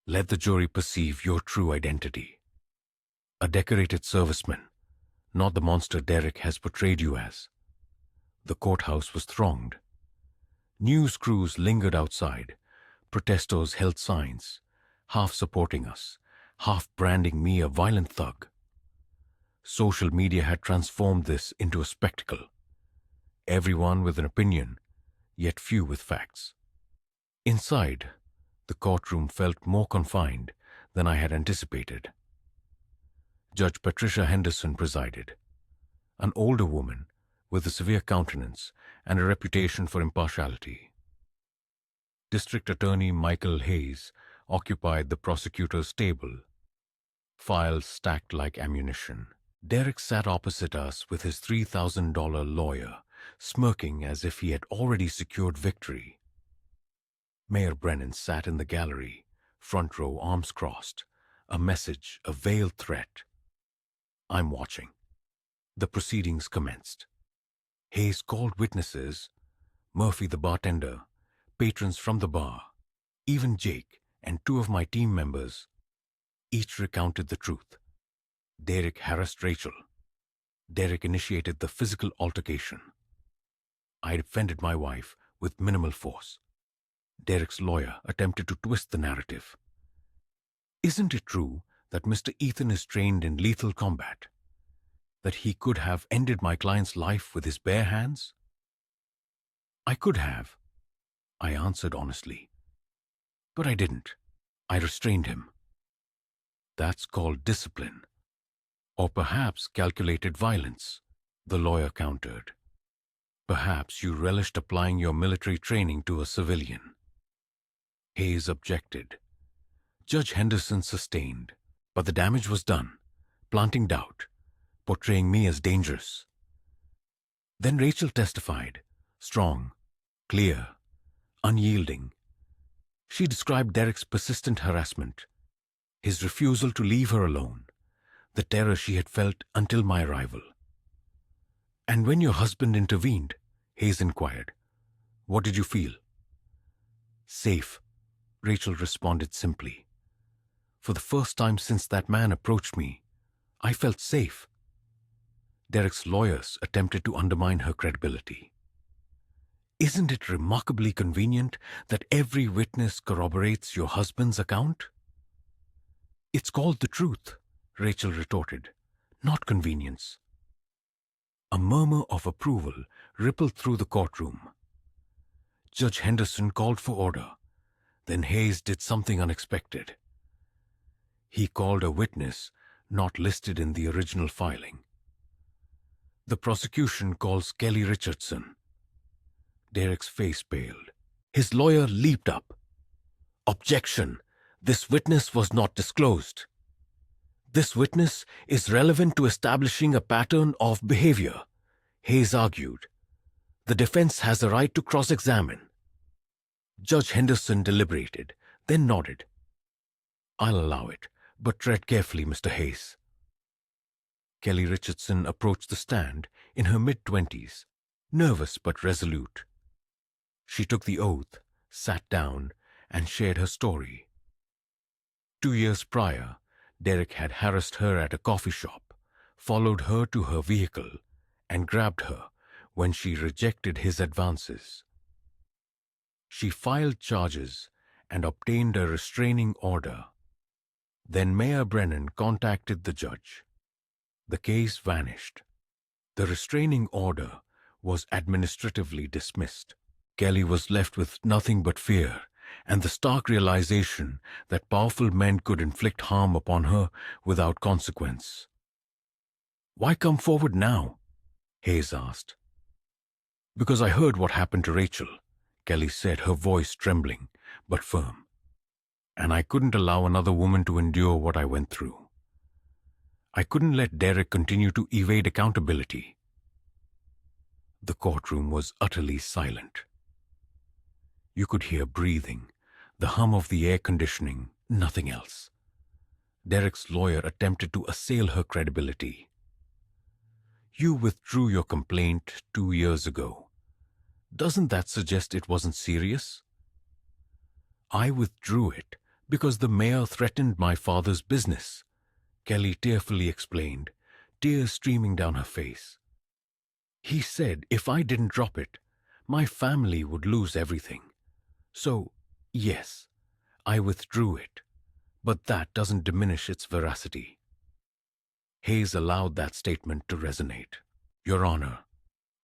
Let the jury perceive your true identity. A decorated serviceman, not the monster Derek has portrayed you as. The courthouse was thronged. News crews lingered outside. Protesters held signs, half supporting us, half branding me a violent thug. Social media had transformed this into a spectacle. Everyone with an opinion, yet few with facts. Inside, the courtroom felt more confined than I had anticipated. Judge Patricia Henderson presided, an older woman with a severe countenance and a reputation for impartiality. District Attorney Michael Hayes occupied the prosecutor's table, files stacked like ammunition. Derek sat opposite us with his $3,000 lawyer, smirking as if he had already secured victory. Mayor Brennan sat in the gallery, front row, arms crossed, a message, a veiled threat. I'm watching. The proceedings commenced. Hayes called witnesses, Murphy the bartender, patrons from the bar, even Jake and 2 of my team members. Each recounted the truth. Derek harassed Rachel. Derek initiated the physical altercation. I defended my wife with minimal force. Derek's lawyer attempted to twist the narrative. Isn't it true that Mr. Ethan is trained in lethal combat? That he could have ended my client's life with his bare hands? I could have, I answered honestly. But I didn't. I restrained him. That's called discipline. Or perhaps calculated violence, the lawyer countered. Perhaps you relished applying your military training to a civilian. Hayes objected. Judge Henderson sustained, but the damage was done, planting doubt, portraying me as dangerous. Then Rachel testified, strong, clear, unyielding. She described Derek's persistent harassment, his refusal to leave her alone, the terror she had felt until my arrival. "And when your husband intervened," Hayes inquired, "what did you feel?" "Safe," Rachel responded simply. "For the first time since that man approached me, I felt safe." Derek's lawyers attempted to undermine her credibility. "Isn't it remarkably convenient that every witness corroborates your husband's account?" "It's called the truth," Rachel retorted, "not convenience." A murmur of approval rippled through the courtroom. Judge Henderson called for order. Then Hayes did something unexpected. He called a witness not listed in the original filing. "The prosecution calls Kelly Richardson." Derek's face paled. His lawyer leaped up. "Objection! This witness was not disclosed. This witness is relevant to establishing a pattern of behavior," Hayes argued. "The defense has a right to cross-examine." Judge Henderson deliberated, then nodded. "I'll allow it, but tread carefully, Mr. Hayes." Kelly Richardson approached the stand in her mid-20s, nervous but resolute. She took the oath, sat down, and shared her story. 2 years prior, Derek had harassed her at a coffee shop, followed her to her vehicle, and grabbed her when she rejected his advances. She filed charges and obtained a restraining order. Then Mayor Brennan contacted the judge. The case vanished. The restraining order was administratively dismissed. Kelly was left with nothing but fear and the stark realization that powerful men could inflict harm upon her without consequence. "Why come forward now?" Hayes asked. "Because I heard what happened to Rachel," Kelly said, her voice trembling but firm. "And I couldn't allow another woman to endure what I went through. I couldn't let Derek continue to evade accountability." The courtroom was utterly silent. You could hear breathing, the hum of the air conditioning, nothing else. Derek's lawyer attempted to assail her credibility. "You withdrew your complaint 2 years ago. Doesn't that suggest it wasn't serious?" "I withdrew it because the mayor threatened my father's business," Kelly tearfully explained, tears streaming down her face. "He said if I didn't drop it, my family would lose everything. So, yes, I withdrew it, but that doesn't diminish its veracity." Hayes allowed that statement to resonate. "Your Honor,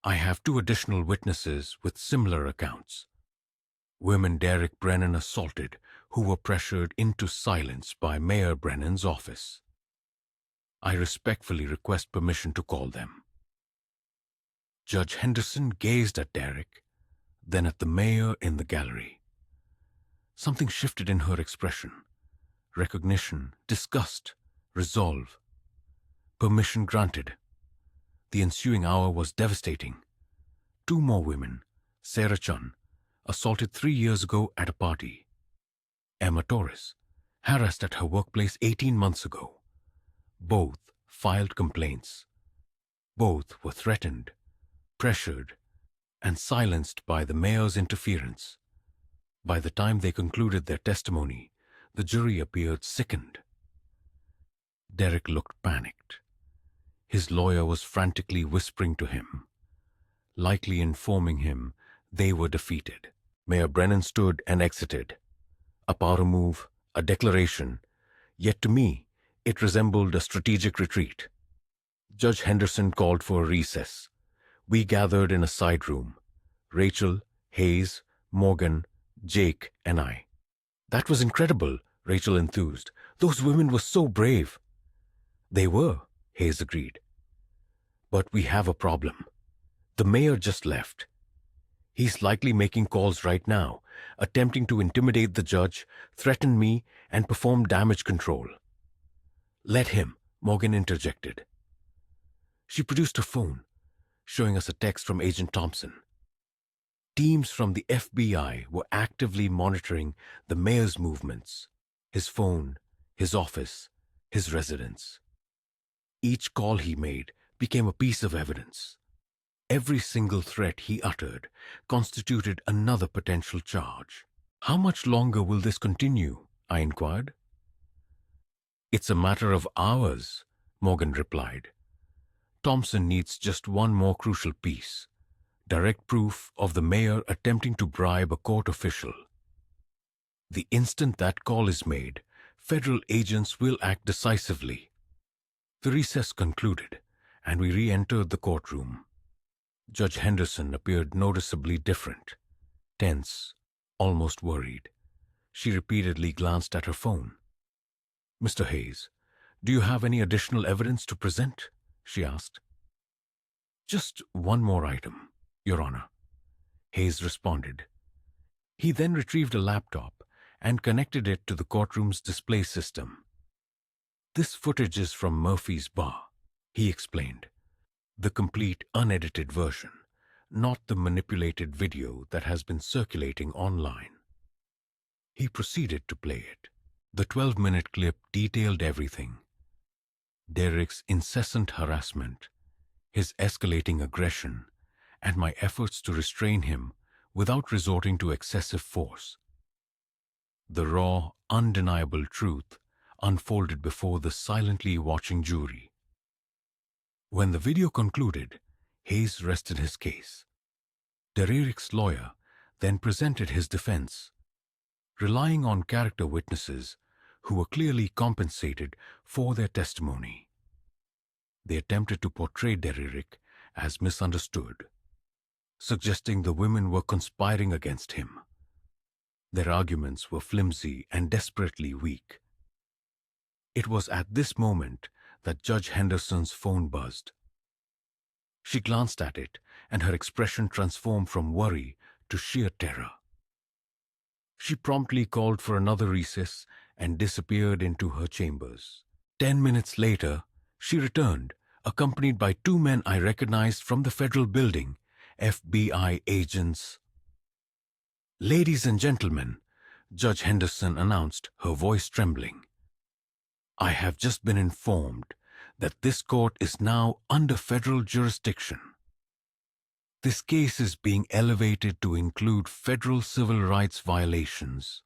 I have 2 additional witnesses with similar accounts. Women Derek Brennan assaulted who were pressured into silence by Mayor Brennan's office. I respectfully request permission to call them." Judge Henderson gazed at Derek, then at the mayor in the gallery. Something shifted in her expression. Recognition, disgust, resolve. Permission granted. The ensuing hour was devastating. 2 more women, Sarah Chun, assaulted 3 years ago at a party. Emma Torres, harassed at her workplace 18 months ago. Both filed complaints. Both were threatened, pressured, and silenced by the mayor's interference. By the time they concluded their testimony, the jury appeared sickened. Derek looked panicked. His lawyer was frantically whispering to him, likely informing him they were defeated. Mayor Brennan stood and exited. A power move, a declaration, yet to me, it resembled a strategic retreat. Judge Henderson called for a recess. We gathered in a side room. Rachel, Hayes, Morgan, Jake, and I. "That was incredible," Rachel enthused. "Those women were so brave." "They were," Hayes agreed. "But we have a problem. The mayor just left. He's likely making calls right now, attempting to intimidate the judge, threaten me, and perform damage control." "Let him," Morgan interjected. She produced her phone. showing us a text from Agent Thompson. Teams from the FBI were actively monitoring the mayor's movements, his phone, his office, his residence. Each call he made became a piece of evidence. Every single threat he uttered constituted another potential charge. "How much longer will this continue?" I inquired. "It's a matter of hours," Morgan replied. "Thompson needs just one more crucial piece: direct proof of the mayor attempting to bribe a court official. The instant that call is made, federal agents will act decisively." The recess concluded, and we re-entered the courtroom. Judge Henderson appeared noticeably different, tense, almost worried. She repeatedly glanced at her phone. "Mr. Hayes, do you have any additional evidence to present?" she asked. "Just one more item, Your Honor," Hayes responded. He then retrieved a laptop and connected it to the courtroom's display system. "This footage is from Murphy's Bar," he explained. "The complete, unedited version, not the manipulated video that has been circulating online." He proceeded to play it. The 12-minute clip detailed everything: Derek's incessant harassment, his escalating aggression, and my efforts to restrain him without resorting to excessive force. The raw, undeniable truth unfolded before the silently watching jury. When the video concluded, Hayes rested his case. Derek's lawyer then presented his defense, relying on character witnesses who were clearly compensated for their testimony. They attempted to portray Derek as misunderstood, suggesting the women were conspiring against him. Their arguments were flimsy and desperately weak. It was at this moment that Judge Henderson's phone buzzed. She glanced at it, and her expression transformed from worry to sheer terror. She promptly called for another recess and disappeared into her chambers. 10 minutes later, she returned, accompanied by 2 men I recognized from the federal building, FBI agents. "Ladies and gentlemen," Judge Henderson announced, her voice trembling, "I have just been informed that this court is now under federal jurisdiction. This case is being elevated to include federal civil rights violations."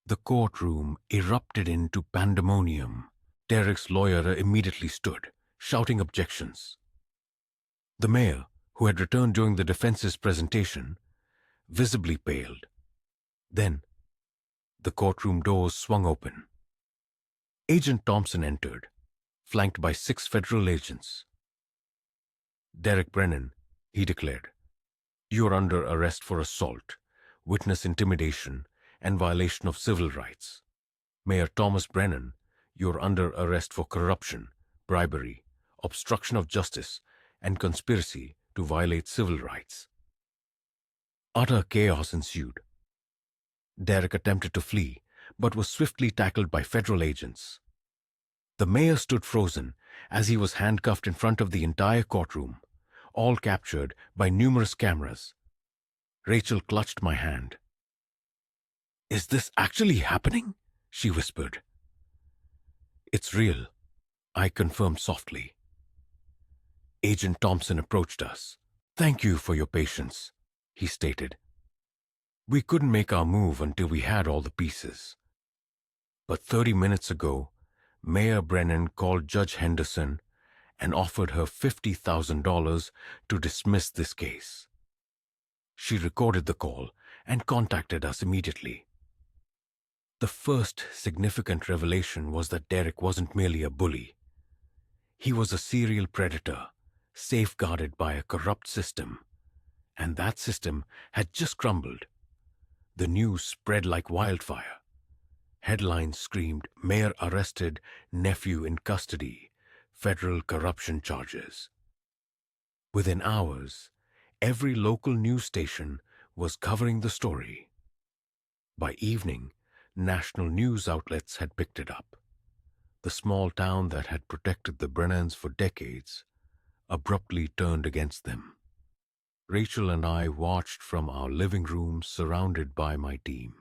The courtroom erupted into pandemonium. Derek's lawyer immediately stood, shouting objections. The mayor, who had returned during the defense's presentation, visibly paled. Then, the courtroom doors swung open. Agent Thompson entered, flanked by 6 federal agents. "Derek Brennan," he declared, "you are under arrest for assault, witness intimidation, and violation of civil rights. Mayor Thomas Brennan, you are under arrest for corruption, bribery, obstruction of justice, and conspiracy to violate civil rights." Utter chaos ensued. Derek attempted to flee, but was swiftly tackled by federal agents. The mayor stood frozen as he was handcuffed in front of the entire courtroom, all captured by numerous cameras. Rachel clutched my hand. "Is this actually happening?" she whispered. "It's real," I confirmed softly. Agent Thompson approached us. "Thank you for your patience," he stated. "We couldn't make our move until we had all the pieces. But 30 minutes ago, Mayor Brennan called Judge Henderson and offered her $50,000 to dismiss this case. She recorded the call and contacted us immediately." The first significant revelation was that Derek wasn't merely a bully. He was a serial predator, safeguarded by a corrupt system. And that system had just crumbled. The news spread like wildfire. Headlines screamed, "Mayor arrested, nephew in custody, federal corruption charges." Within hours, every local news station was covering the story. By evening, national news outlets had picked it up. The small town that had protected the Brennans for decades, abruptly turned against them. Rachel and I watched from our living room, surrounded by my team.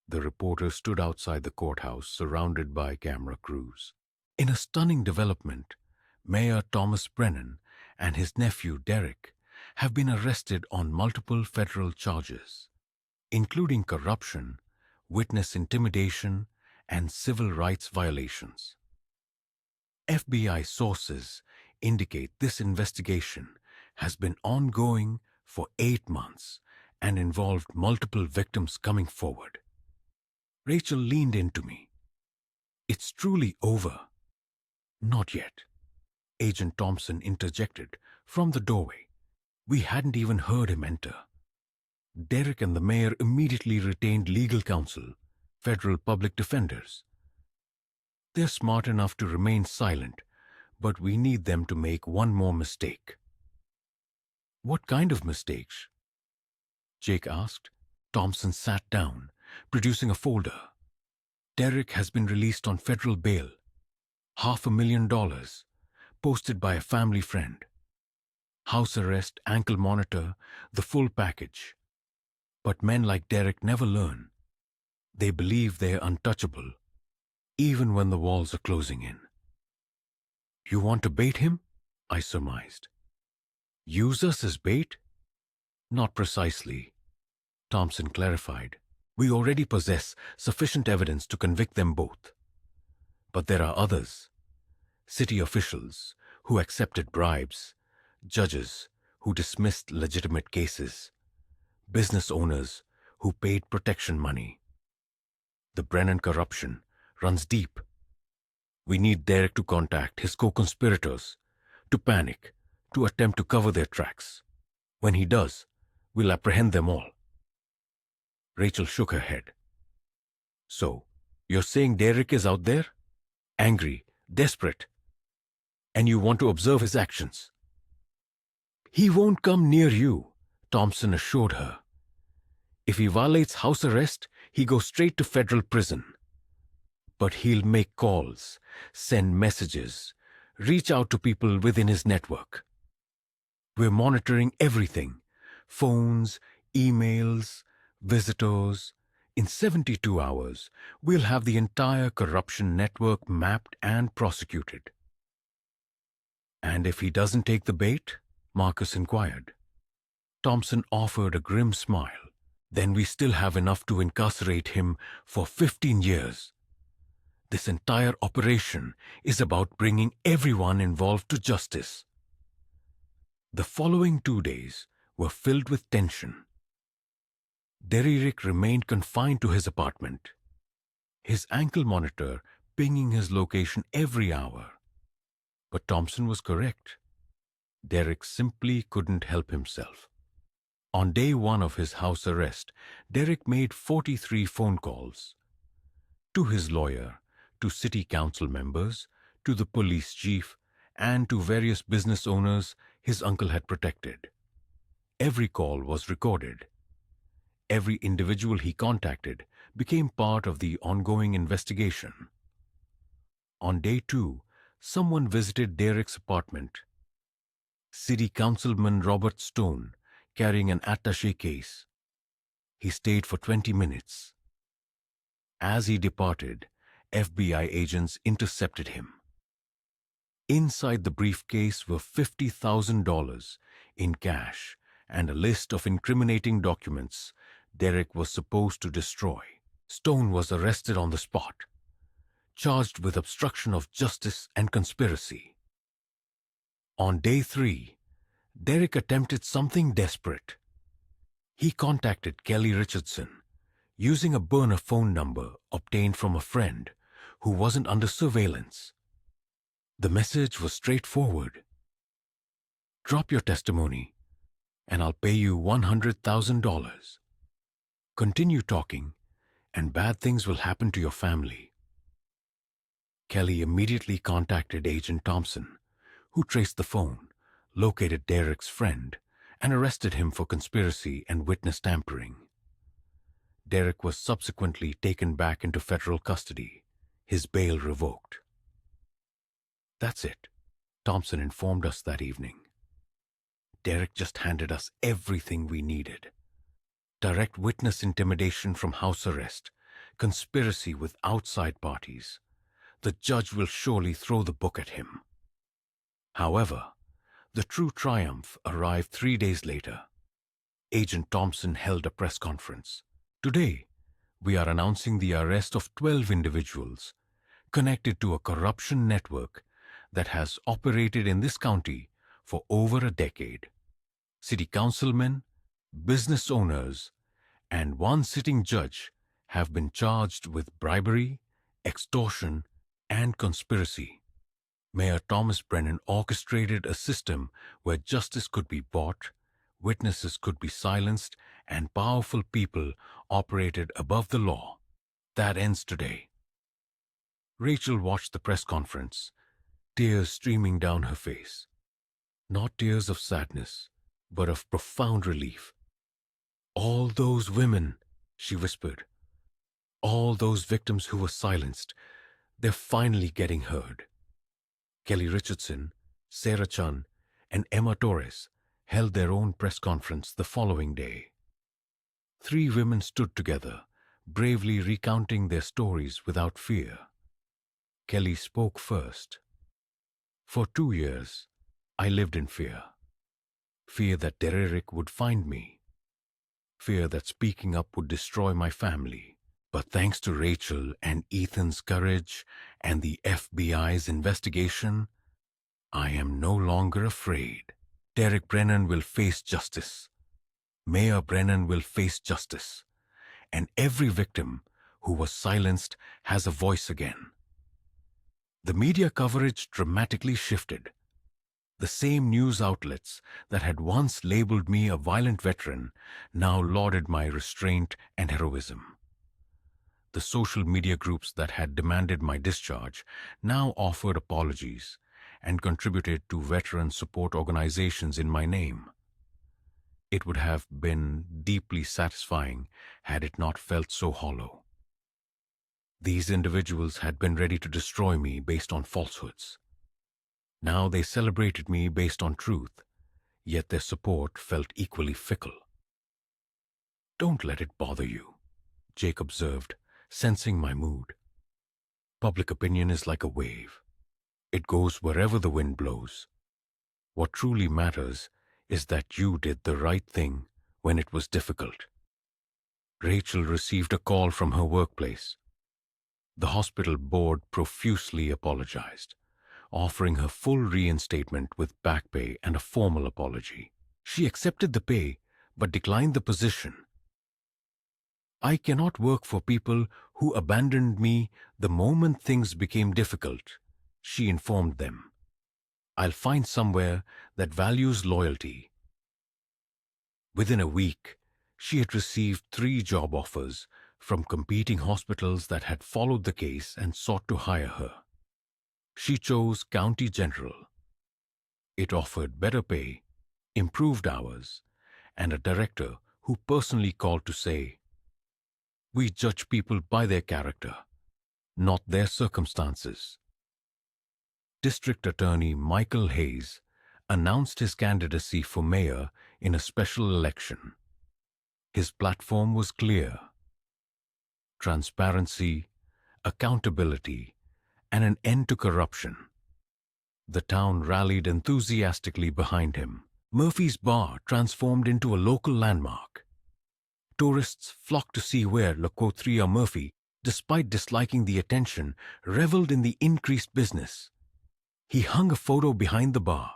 The reporters stood outside the courthouse, surrounded by camera crews. In a stunning development, Mayor Thomas Brennan and his nephew Derek have been arrested on multiple federal charges, including corruption, witness intimidation, and civil rights violations. FBI sources indicate this investigation has been ongoing for 8 months and involved multiple victims coming forward. Rachel leaned into me. "It's truly over." "Not yet," Agent Thompson interjected from the doorway. We hadn't even heard him enter. Derek and the mayor immediately retained legal counsel, federal public defenders. They're smart enough to remain silent, but we need them to make one more mistake. "What kind of mistakes?" Jake asked. Thompson sat down, producing a folder. "Derek has been released on federal bail. $500,000, posted by a family friend. House arrest, ankle monitor, the full package. But men like Derek never learn. They believe they're untouchable, even when the walls are closing in." "You want to bait him?" I surmised. "Use us as bait?" "Not precisely," Thompson clarified. "We already possess sufficient evidence to convict them both. But there are others. City officials who accepted bribes, judges who dismissed legitimate cases, business owners who paid protection money. The Brennan corruption runs deep. We need Derek to contact his co-conspirators, to panic, to attempt to cover their tracks. When he does, we'll apprehend them all." Rachel shook her head. "So, you're saying Derek is out there? Angry, desperate, and you want to observe his actions?" "He won't come near you," Thompson assured her. "If he violates house arrest, he goes straight to federal prison. But he'll make calls, send messages, reach out to people within his network. We're monitoring everything: phones, emails, visitors. In 72 hours, we'll have the entire corruption network mapped and prosecuted." "And if he doesn't take the bait?" Marcus inquired. Thompson offered a grim smile. "Then we still have enough to incarcerate him for 15 years. This entire operation is about bringing everyone involved to justice." The following 2 days were filled with tension. Derek remained confined to his apartment, his ankle monitor pinging his location every hour. But Thompson was correct. Derek simply couldn't help himself. On day 1 of his house arrest, Derek made 43 phone calls. To his lawyer, to city council members, to the police chief, and to various business owners his uncle had protected. Every call was recorded. Every individual he contacted became part of the ongoing investigation. On day 2, someone visited Derek's apartment. City Councilman Robert Stone, carrying an attaché case. He stayed for 20 minutes. As he departed, FBI agents intercepted him. Inside the briefcase were $50,000 in cash and a list of incriminating documents Derek was supposed to destroy. Stone was arrested on the spot, charged with obstruction of justice and conspiracy. On day 3, Derek attempted something desperate. He contacted Kelly Richardson using a burner phone number obtained from a friend who wasn't under surveillance. The message was straightforward. "Drop your testimony, and I'll pay you $100,000. Continue talking, and bad things will happen to your family." Kelly immediately contacted Agent Thompson, who traced the phone, located Derek's friend, and arrested him for conspiracy and witness tampering. Derek was subsequently taken back into federal custody, his bail revoked. That's it. Thompson informed us that evening. Derek just handed us everything we needed. Direct witness intimidation from house arrest, conspiracy with outside parties. The judge will surely throw the book at him. However, the true triumph arrived 3 days later. Agent Thompson held a press conference. Today, we are announcing the arrest of 12 individuals connected to a corruption network that has operated in this county for over a decade. City councilmen, business owners, and one sitting judge have been charged with bribery, extortion, and conspiracy. Mayor Thomas Brennan orchestrated a system where justice could be bought, witnesses could be silenced, and powerful people operated above the law. That ends today. Rachel watched the press conference, tears streaming down her face. Not tears of sadness, but of profound relief. All those women, she whispered. All those victims who were silenced, they're finally getting heard. Kelly Richardson, Sarah Chun, and Emma Torres held their own press conference the following day. 3 women stood together, bravely recounting their stories without fear. Kelly spoke first. For 2 years, I lived in fear. Fear that Derek would find me. Fear that speaking up would destroy my family. But thanks to Rachel and Ethan's courage and the FBI's investigation, I am no longer afraid. Derek Brennan will face justice. Mayor Brennan will face justice. And every victim who was silenced has a voice again. The media coverage dramatically shifted. The same news outlets that had once labeled me a violent veteran now lauded my restraint and heroism. The social media groups that had demanded my discharge now offered apologies and contributed to veteran support organizations in my name. It would have been deeply satisfying had it not felt so hollow. These individuals had been ready to destroy me based on falsehoods. Now they celebrated me based on truth, yet their support felt equally fickle. Don't let it bother you, Jake observed, sensing my mood. Public opinion is like a wave. It goes wherever the wind blows. What truly matters is that you did the right thing when it was difficult. Rachel received a call from her workplace. The hospital board profusely apologized, offering her full reinstatement with back pay and a formal apology. She accepted the pay, but declined the position. I cannot work for people who abandoned me the moment things became difficult, she informed them. I'll find somewhere that values loyalty. Within a week, she had received 3 job offers from competing hospitals that had followed the case and sought to hire her. She chose County General. It offered better pay, improved hours, and a director who personally called to say, "We judge people by their character, not their circumstances." District Attorney Michael Hayes announced his candidacy for mayor in a special election. His platform was clear: transparency, accountability, and an end to corruption. The town rallied enthusiastically behind him. Murphy's Bar transformed into a local landmark. Tourists flocked to see where Lakotria Murphy, despite disliking the attention, reveled in the increased business. He hung a photo behind the bar.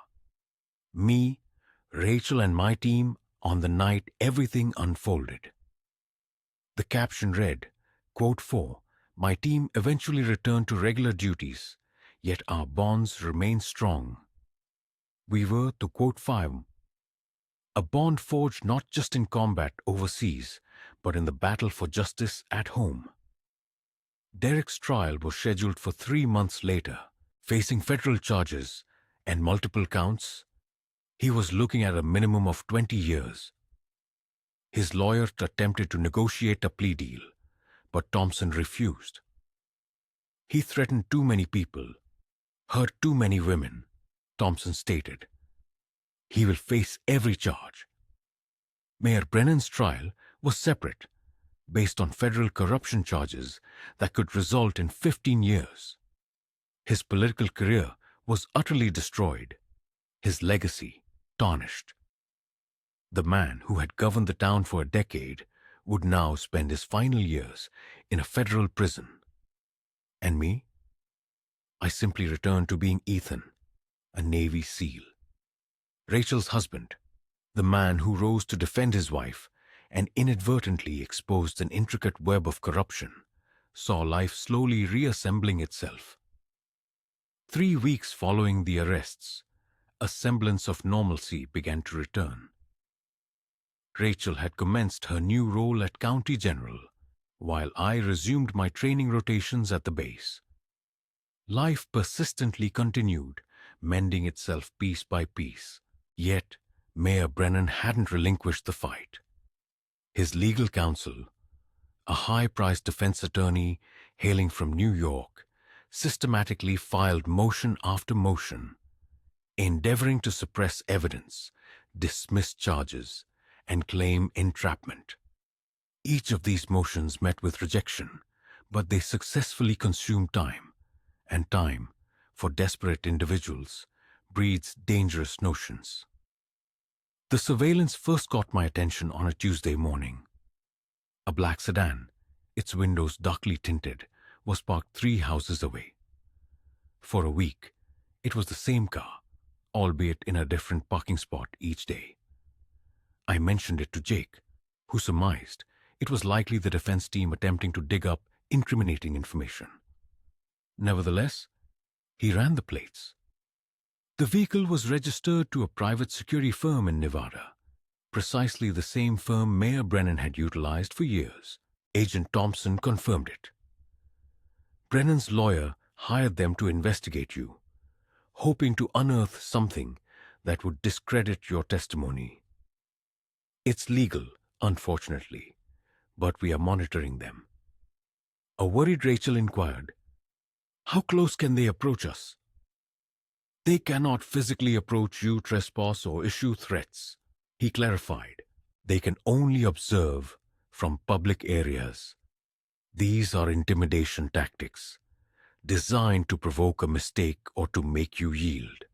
Me, Rachel, and my team on the night everything unfolded. The caption read, quote 4, "My team eventually returned to regular duties, yet our bonds remain strong." We were, to quote 5, "a bond forged not just in combat overseas, but in the battle for justice at home." Derek's trial was scheduled for 3 months later. Facing federal charges and multiple counts, he was looking at a minimum of 20 years. His lawyer attempted to negotiate a plea deal, but Thompson refused. He threatened too many people, hurt too many women. Thompson stated. He will face every charge. Mayor Brennan's trial was separate, based on federal corruption charges that could result in 15 years. His political career was utterly destroyed, his legacy tarnished. The man who had governed the town for a decade would now spend his final years in a federal prison. And me? I simply returned to being Ethan, a Navy SEAL. Rachel's husband, the man who rose to defend his wife and inadvertently exposed an intricate web of corruption, saw life slowly reassembling itself. 3 weeks following the arrests, a semblance of normalcy began to return. Rachel had commenced her new role at County General, while I resumed my training rotations at the base. Life persistently continued, mending itself piece by piece. Yet, Mayor Brennan hadn't relinquished the fight. His legal counsel, a high-priced defense attorney hailing from New York, systematically filed motion after motion, endeavoring to suppress evidence, dismiss charges, and claim entrapment. Each of these motions met with rejection, but they successfully consumed time, and time, for desperate individuals, breeds dangerous notions. The surveillance first caught my attention on a Tuesday morning. A black sedan, its windows darkly tinted, was parked 3 houses away. For a week, it was the same car, albeit in a different parking spot each day. I mentioned it to Jake, who surmised it was likely the defense team attempting to dig up incriminating information. Nevertheless, he ran the plates. The vehicle was registered to a private security firm in Nevada, precisely the same firm Mayor Brennan had utilized for years. Agent Thompson confirmed it. Brennan's lawyer hired them to investigate you, hoping to unearth something that would discredit your testimony. It's legal, unfortunately, but we are monitoring them. A worried Rachel inquired, "How close can they approach us?" "They cannot physically approach you, trespass, or issue threats," he clarified. "They can only observe from public areas. These are intimidation tactics, designed to provoke a mistake or to make you yield."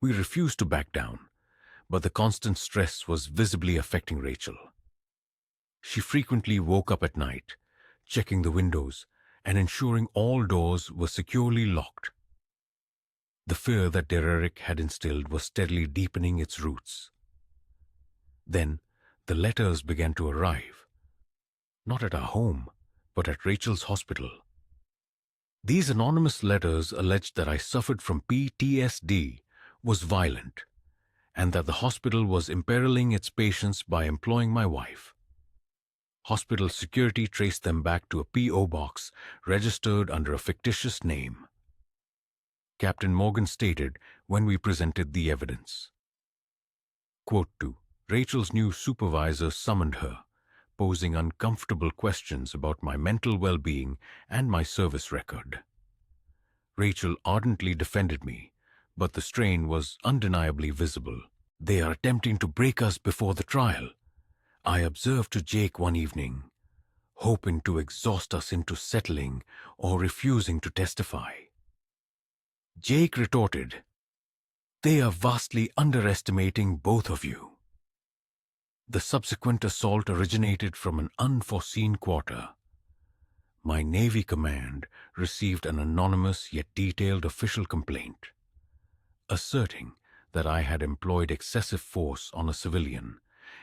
We refused to back down, but the constant stress was visibly affecting Rachel. She frequently woke up at night, checking the windows and ensuring all doors were securely locked. The fear that Dererick had instilled was steadily deepening its roots. Then, the letters began to arrive, not at our home, but at Rachel's hospital. These anonymous letters alleged that I suffered from PTSD, was violent, and that the hospital was imperiling its patients by employing my wife. Hospital security traced them back to a P.O. box registered under a fictitious name. Captain Morgan stated when we presented the evidence. Quote 2. Rachel's new supervisor summoned her, posing uncomfortable questions about my mental well-being and my service record. Rachel ardently defended me, but the strain was undeniably visible. "They are attempting to break us before the trial," I observed to Jake one evening, "hoping to exhaust us into settling or refusing to testify." Jake retorted, "They are vastly underestimating both of you." The subsequent assault originated from an unforeseen quarter. My Navy command received an anonymous yet detailed official complaint, asserting that I had employed excessive force on a civilian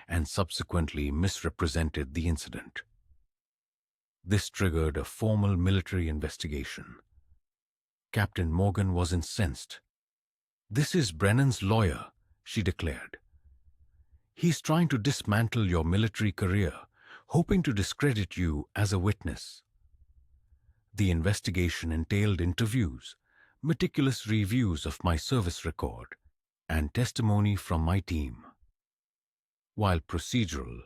and subsequently misrepresented the incident. This triggered a formal military investigation. Captain Morgan was incensed. "This is Brennan's lawyer," she declared. "He's trying to dismantle your military career, hoping to discredit you as a witness." The investigation entailed interviews, meticulous reviews of my service record, and testimony from my team. While procedural,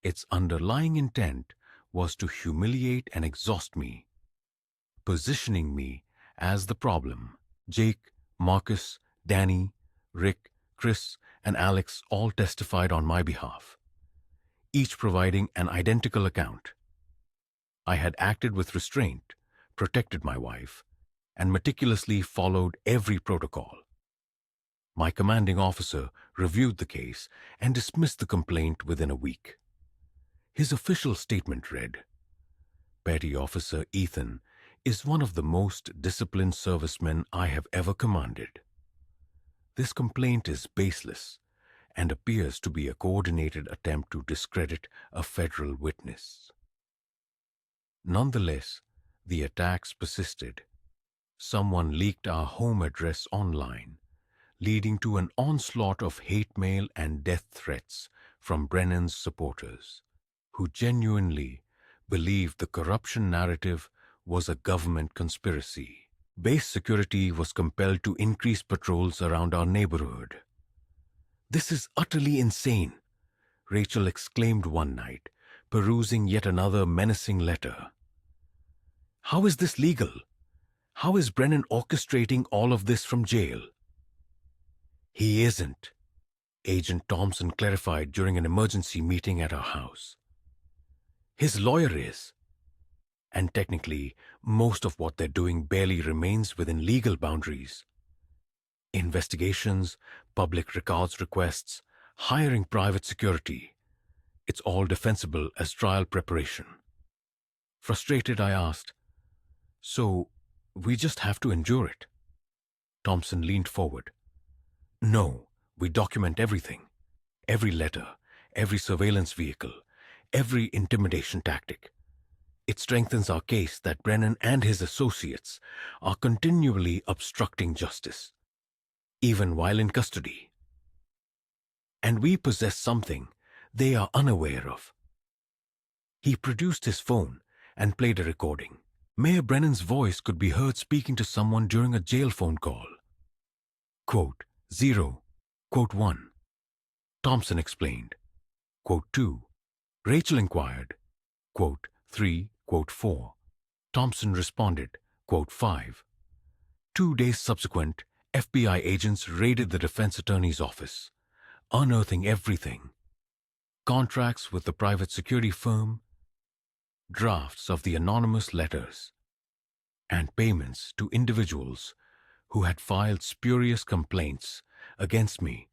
its underlying intent was to humiliate and exhaust me, positioning me as the problem. Jake Marcus, Danny, Rick, Chris, and Alex all testified on my behalf, each providing an identical account. I had acted with restraint, protected my wife, and meticulously followed every protocol. My commanding officer reviewed the case and dismissed the complaint within a week. His official statement read, "Petty Officer Ethan is one of the most disciplined servicemen I have ever commanded. This complaint is baseless and appears to be a coordinated attempt to discredit a federal witness." Nonetheless, the attacks persisted. Someone leaked our home address online, leading to an onslaught of hate mail and death threats from Brennan's supporters, who genuinely believed the corruption narrative was a government conspiracy. Base security was compelled to increase patrols around our neighborhood. "This is utterly insane," Rachel exclaimed one night, perusing yet another menacing letter. "How is this legal? How is Brennan orchestrating all of this from jail?" "He isn't," Agent Thompson clarified during an emergency meeting at our house. "His lawyer is. And technically, most of what they're doing barely remains within legal boundaries. Investigations, public records requests, hiring private security. It's all defensible as trial preparation." Frustrated, I asked, "So, we just have to endure it?" Thompson leaned forward. "No, we document everything. Every letter, every surveillance vehicle, every intimidation tactic. It strengthens our case that Brennan and his associates are continually obstructing justice, even while in custody. And we possess something they are unaware of." He produced his phone and played a recording. Mayor Brennan's voice could be heard speaking to someone during a jail phone call. "Quote 0, quote 1. Thompson explained. Quote 2. Rachel inquired. Quote 3, quote 4. Thompson responded. Quote 5. 2 days subsequent, FBI agents raided the defense attorney's office, unearthing everything: contracts with the private security firm, drafts of the anonymous letters, and payments to individuals who had filed spurious complaints against me.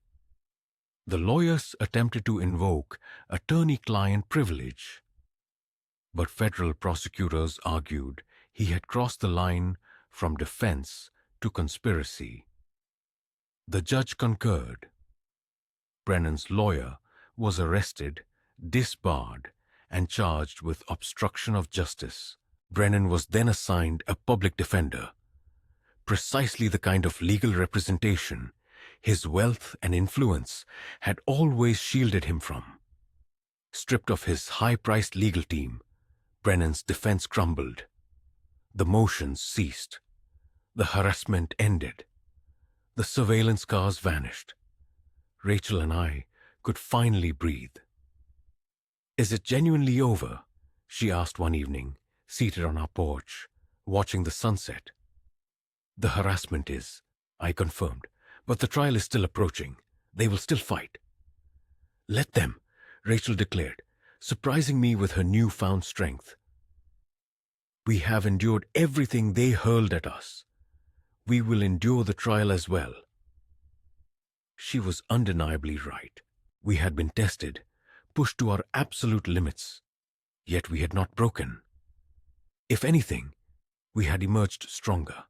The lawyers attempted to invoke attorney-client privilege, but federal prosecutors argued he had crossed the line from defense to conspiracy. The judge concurred. Brennan's lawyer was arrested, disbarred, and charged with obstruction of justice. Brennan was then assigned a public defender, precisely the kind of legal representation his wealth and influence had always shielded him from. Stripped of his high-priced legal team, Brennan's defense crumbled. The motions ceased. The harassment ended. The surveillance cars vanished. Rachel and I could finally breathe. "Is it genuinely over?" she asked one evening, seated on our porch, watching the sunset. "The harassment is," I confirmed, "but the trial is still approaching. They will still fight." "Let them," Rachel declared, surprising me with her newfound strength. "We have endured everything they hurled at us. We will endure the trial as well." She was undeniably right. We had been tested, pushed to our absolute limits, yet we had not broken. If anything, we had emerged stronger.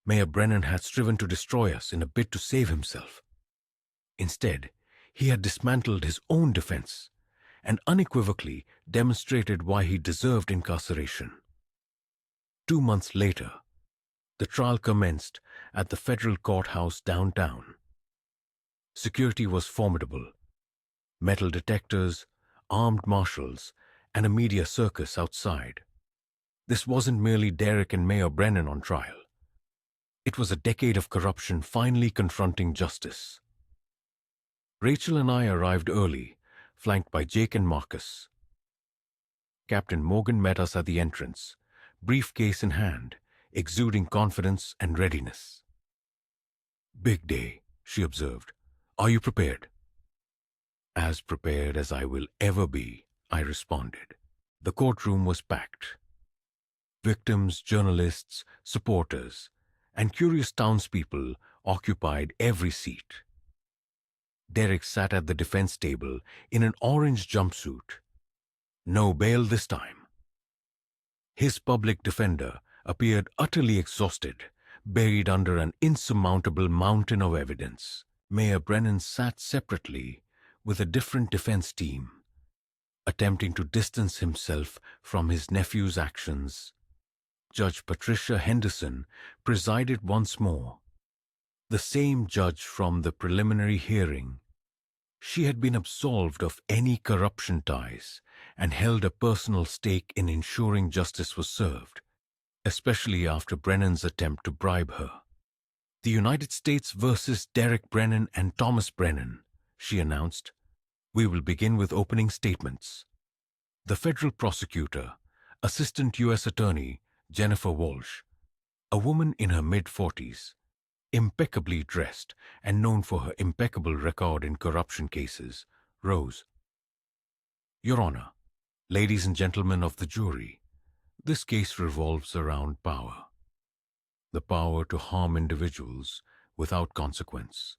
Mayor Brennan had striven to destroy us in a bid to save himself. Instead, he had dismantled his own defense and unequivocally demonstrated why he deserved incarceration. 2 months later, the trial commenced at the federal courthouse downtown. Security was formidable: metal detectors, armed marshals, and a media circus outside. This wasn't merely Derek and Mayor Brennan on trial. It was a decade of corruption finally confronting justice. Rachel and I arrived early, flanked by Jake and Marcus. Captain Morgan met us at the entrance, briefcase in hand, exuding confidence and readiness. Big day, she observed. Are you prepared? As prepared as I will ever be, I responded. The courtroom was packed. Victims, journalists, supporters, and curious townspeople occupied every seat. Derek sat at the defense table in an orange jumpsuit. No bail this time. His public defender appeared utterly exhausted, buried under an insurmountable mountain of evidence. Mayor Brennan sat separately with a different defense team, attempting to distance himself from his nephew's actions. Judge Patricia Henderson presided once more, the same judge from the preliminary hearing. She had been absolved of any corruption ties and held a personal stake in ensuring justice was served, especially after Brennan's attempt to bribe her. The United States versus Derek Brennan and Thomas Brennan, she announced. We will begin with opening statements. The federal prosecutor, Assistant U.S. Attorney Jennifer Walsh, a woman in her mid-40s, impeccably dressed and known for her impeccable record in corruption cases, rose. Your Honor, ladies and gentlemen of the jury, this case revolves around power. The power to harm individuals without consequence.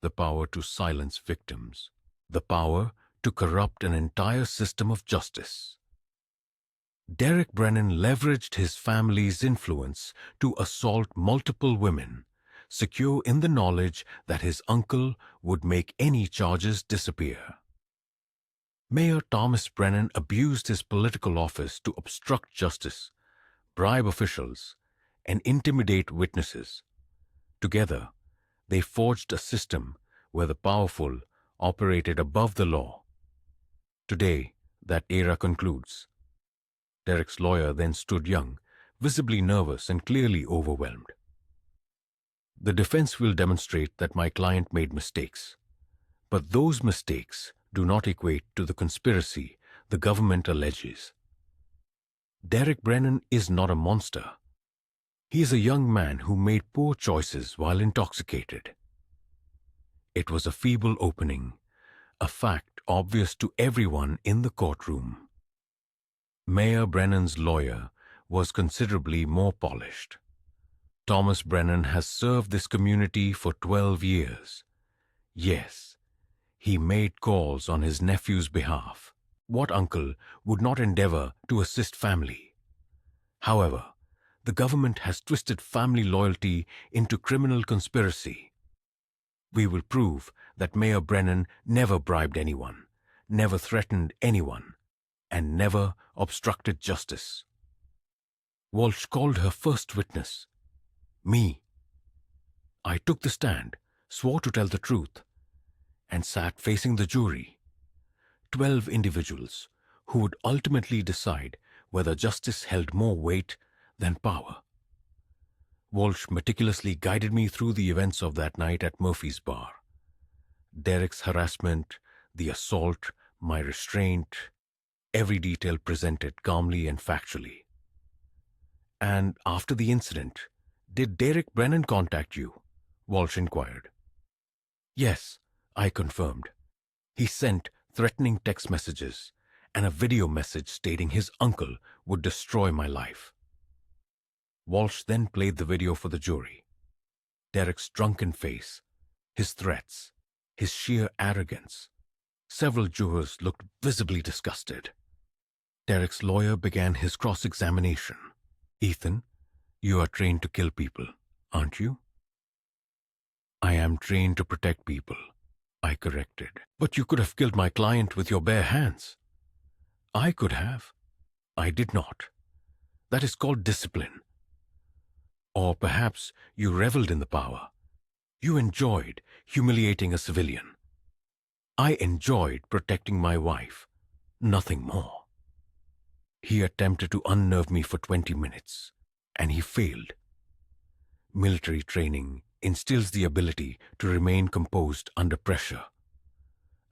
The power to silence victims. The power to corrupt an entire system of justice. Derek Brennan leveraged his family's influence to assault multiple women, secure in the knowledge that his uncle would make any charges disappear. Mayor Thomas Brennan abused his political office to obstruct justice, bribe officials, and intimidate witnesses. Together, they forged a system where the powerful operated above the law. Today, that era concludes. Derek's lawyer then stood young, visibly nervous and clearly overwhelmed. The defense will demonstrate that my client made mistakes, but those mistakes do not equate to the conspiracy the government alleges. Derek Brennan is not a monster. He is a young man who made poor choices while intoxicated. It was a feeble opening, a fact obvious to everyone in the courtroom. Mayor Brennan's lawyer was considerably more polished. Thomas Brennan has served this community for 12 years. Yes, he made calls on his nephew's behalf. What uncle would not endeavor to assist family? However, the government has twisted family loyalty into criminal conspiracy. We will prove that Mayor Brennan never bribed anyone, never threatened anyone, and never obstructed justice. Walsh called her first witness, me. I took the stand, swore to tell the truth, and sat facing the jury. 12 individuals who would ultimately decide whether justice held more weight than power. Walsh meticulously guided me through the events of that night at Murphy's Bar. Derek's harassment, the assault, my restraint, every detail presented calmly and factually. And after the incident, did Derek Brennan contact you? Walsh inquired. Yes, I confirmed. He sent threatening text messages and a video message stating his uncle would destroy my life. Walsh then played the video for the jury. Derek's drunken face, his threats, his sheer arrogance. Several jurors looked visibly disgusted. Derek's lawyer began his cross-examination. Ethan, you are trained to kill people, aren't you? I am trained to protect people, I corrected. But you could have killed my client with your bare hands. I could have. I did not. That is called discipline. Or perhaps you reveled in the power. You enjoyed humiliating a civilian. I enjoyed protecting my wife, nothing more. He attempted to unnerve me for 20 minutes, and he failed. Military training instills the ability to remain composed under pressure.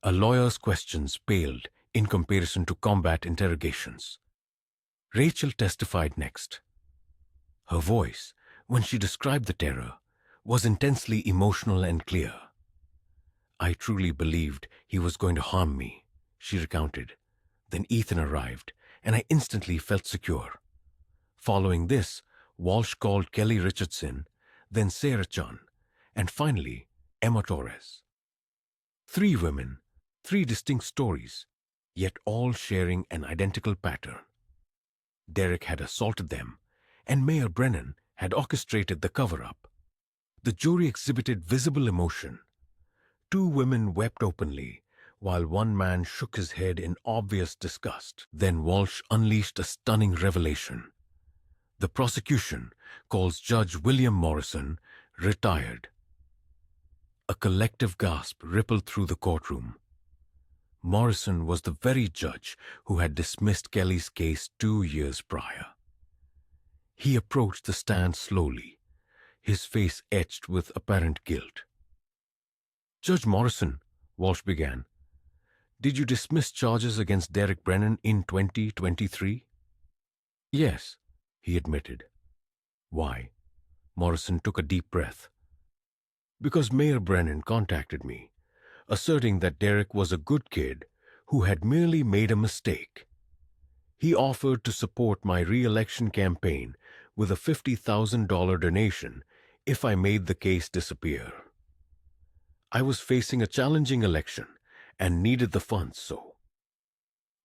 A lawyer's questions paled in comparison to combat interrogations. Rachel testified next. Her voice, when she described the terror, was intensely emotional and clear. "I truly believed he was going to harm me," she recounted. "Then Ethan arrived, and I instantly felt secure. Following this, Walsh called Kelly Richardson, then Sarah Chun, and finally Emma Torres. 3 women, 3 distinct stories, yet all sharing an identical pattern. Derek had assaulted them, and Mayor Brennan had orchestrated the cover-up. The jury exhibited visible emotion. 2 women wept openly, while one man shook his head in obvious disgust. Then Walsh unleashed a stunning revelation. The prosecution calls Judge William Morrison retired. A collective gasp rippled through the courtroom. Morrison was the very judge who had dismissed Kelly's case 2 years prior. He approached the stand slowly, his face etched with apparent guilt. "Judge Morrison," Walsh began, "did you dismiss charges against Derek Brennan in 2023? "Yes," he admitted. "Why?" Morrison took a deep breath. "Because Mayor Brennan contacted me, asserting that Derek was a good kid who had merely made a mistake. He offered to support my re-election campaign with a $50,000 donation if I made the case disappear. I was facing a challenging election and needed the funds, so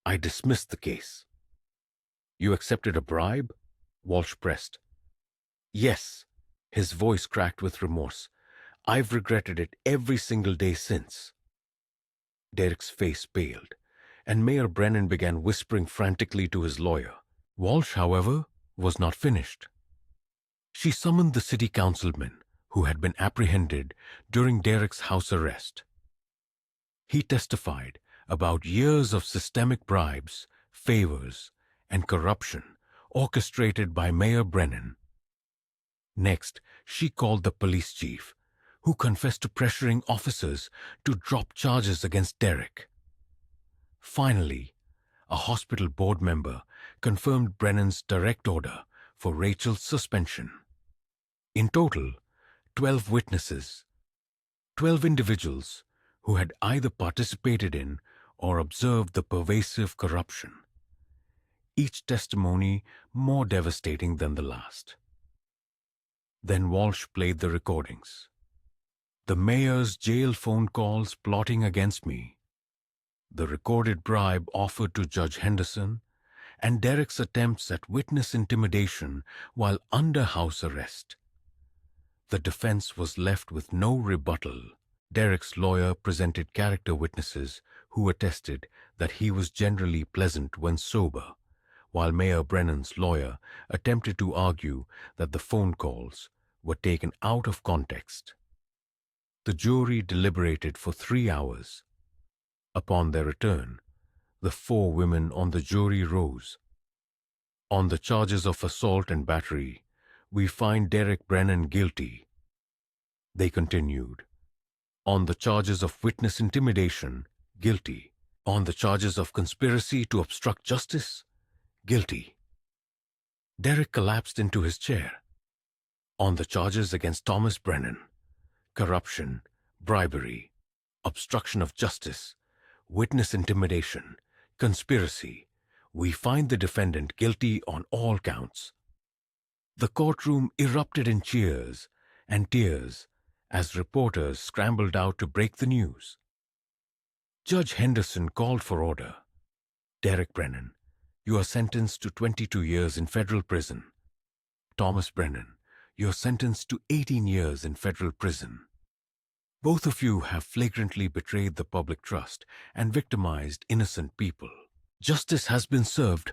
I dismissed the case." "You accepted a bribe?" Walsh pressed. "Yes." His voice cracked with remorse. "I've regretted it every single day since." Derek's face paled, and Mayor Brennan began whispering frantically to his lawyer. Walsh, however, was not finished. She summoned the city councilman who had been apprehended during Derek's house arrest. He testified about years of systemic bribes, favors, and corruption orchestrated by Mayor Brennan. Next, she called the police chief, who confessed to pressuring officers to drop charges against Derek. Finally, a hospital board member confirmed Brennan's direct order for Rachel's suspension. In total, 12 witnesses, 12 individuals who had either participated in or observed the pervasive corruption, each testimony more devastating than the last. Then Walsh played the recordings. The mayor's jail phone calls plotting against me, the recorded bribe offered to Judge Henderson, and Derek's attempts at witness intimidation while under house arrest. The defense was left with no rebuttal. Derek's lawyer presented character witnesses who attested that he was generally pleasant when sober, while Mayor Brennan's lawyer attempted to argue that the phone calls were taken out of context. The jury deliberated for 3 hours. Upon their return, the 4 women on the jury rose. "On the charges of assault and battery, we find Derek Brennan guilty," they continued. "On the charges of witness intimidation, guilty. On the charges of conspiracy to obstruct justice, guilty." Derek collapsed into his chair. "On the charges against Thomas Brennan, corruption, bribery, obstruction of justice, witness intimidation, conspiracy, we find the defendant guilty on all counts." The courtroom erupted in cheers and tears as reporters scrambled out to break the news. Judge Henderson called for order. "Derek Brennan, you are sentenced to 22 years in federal prison. Thomas Brennan, you are sentenced to 18 years in federal prison. Both of you have flagrantly betrayed the public trust and victimized innocent people. Justice has been served."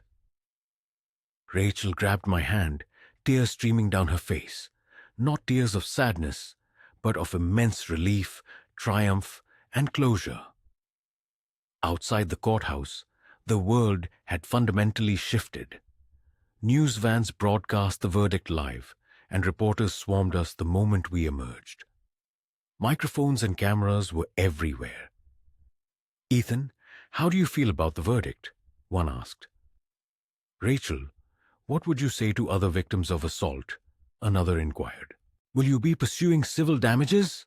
Rachel grabbed my hand, tears streaming down her face, not tears of sadness, but of immense relief, triumph, and closure. Outside the courthouse, the world had fundamentally shifted. News vans broadcast the verdict live, and reporters swarmed us the moment we emerged. Microphones and cameras were everywhere. "Ethan, how do you feel about the verdict?" one asked. "Rachel, what would you say to other victims of assault?" another inquired. Will you be pursuing civil damages?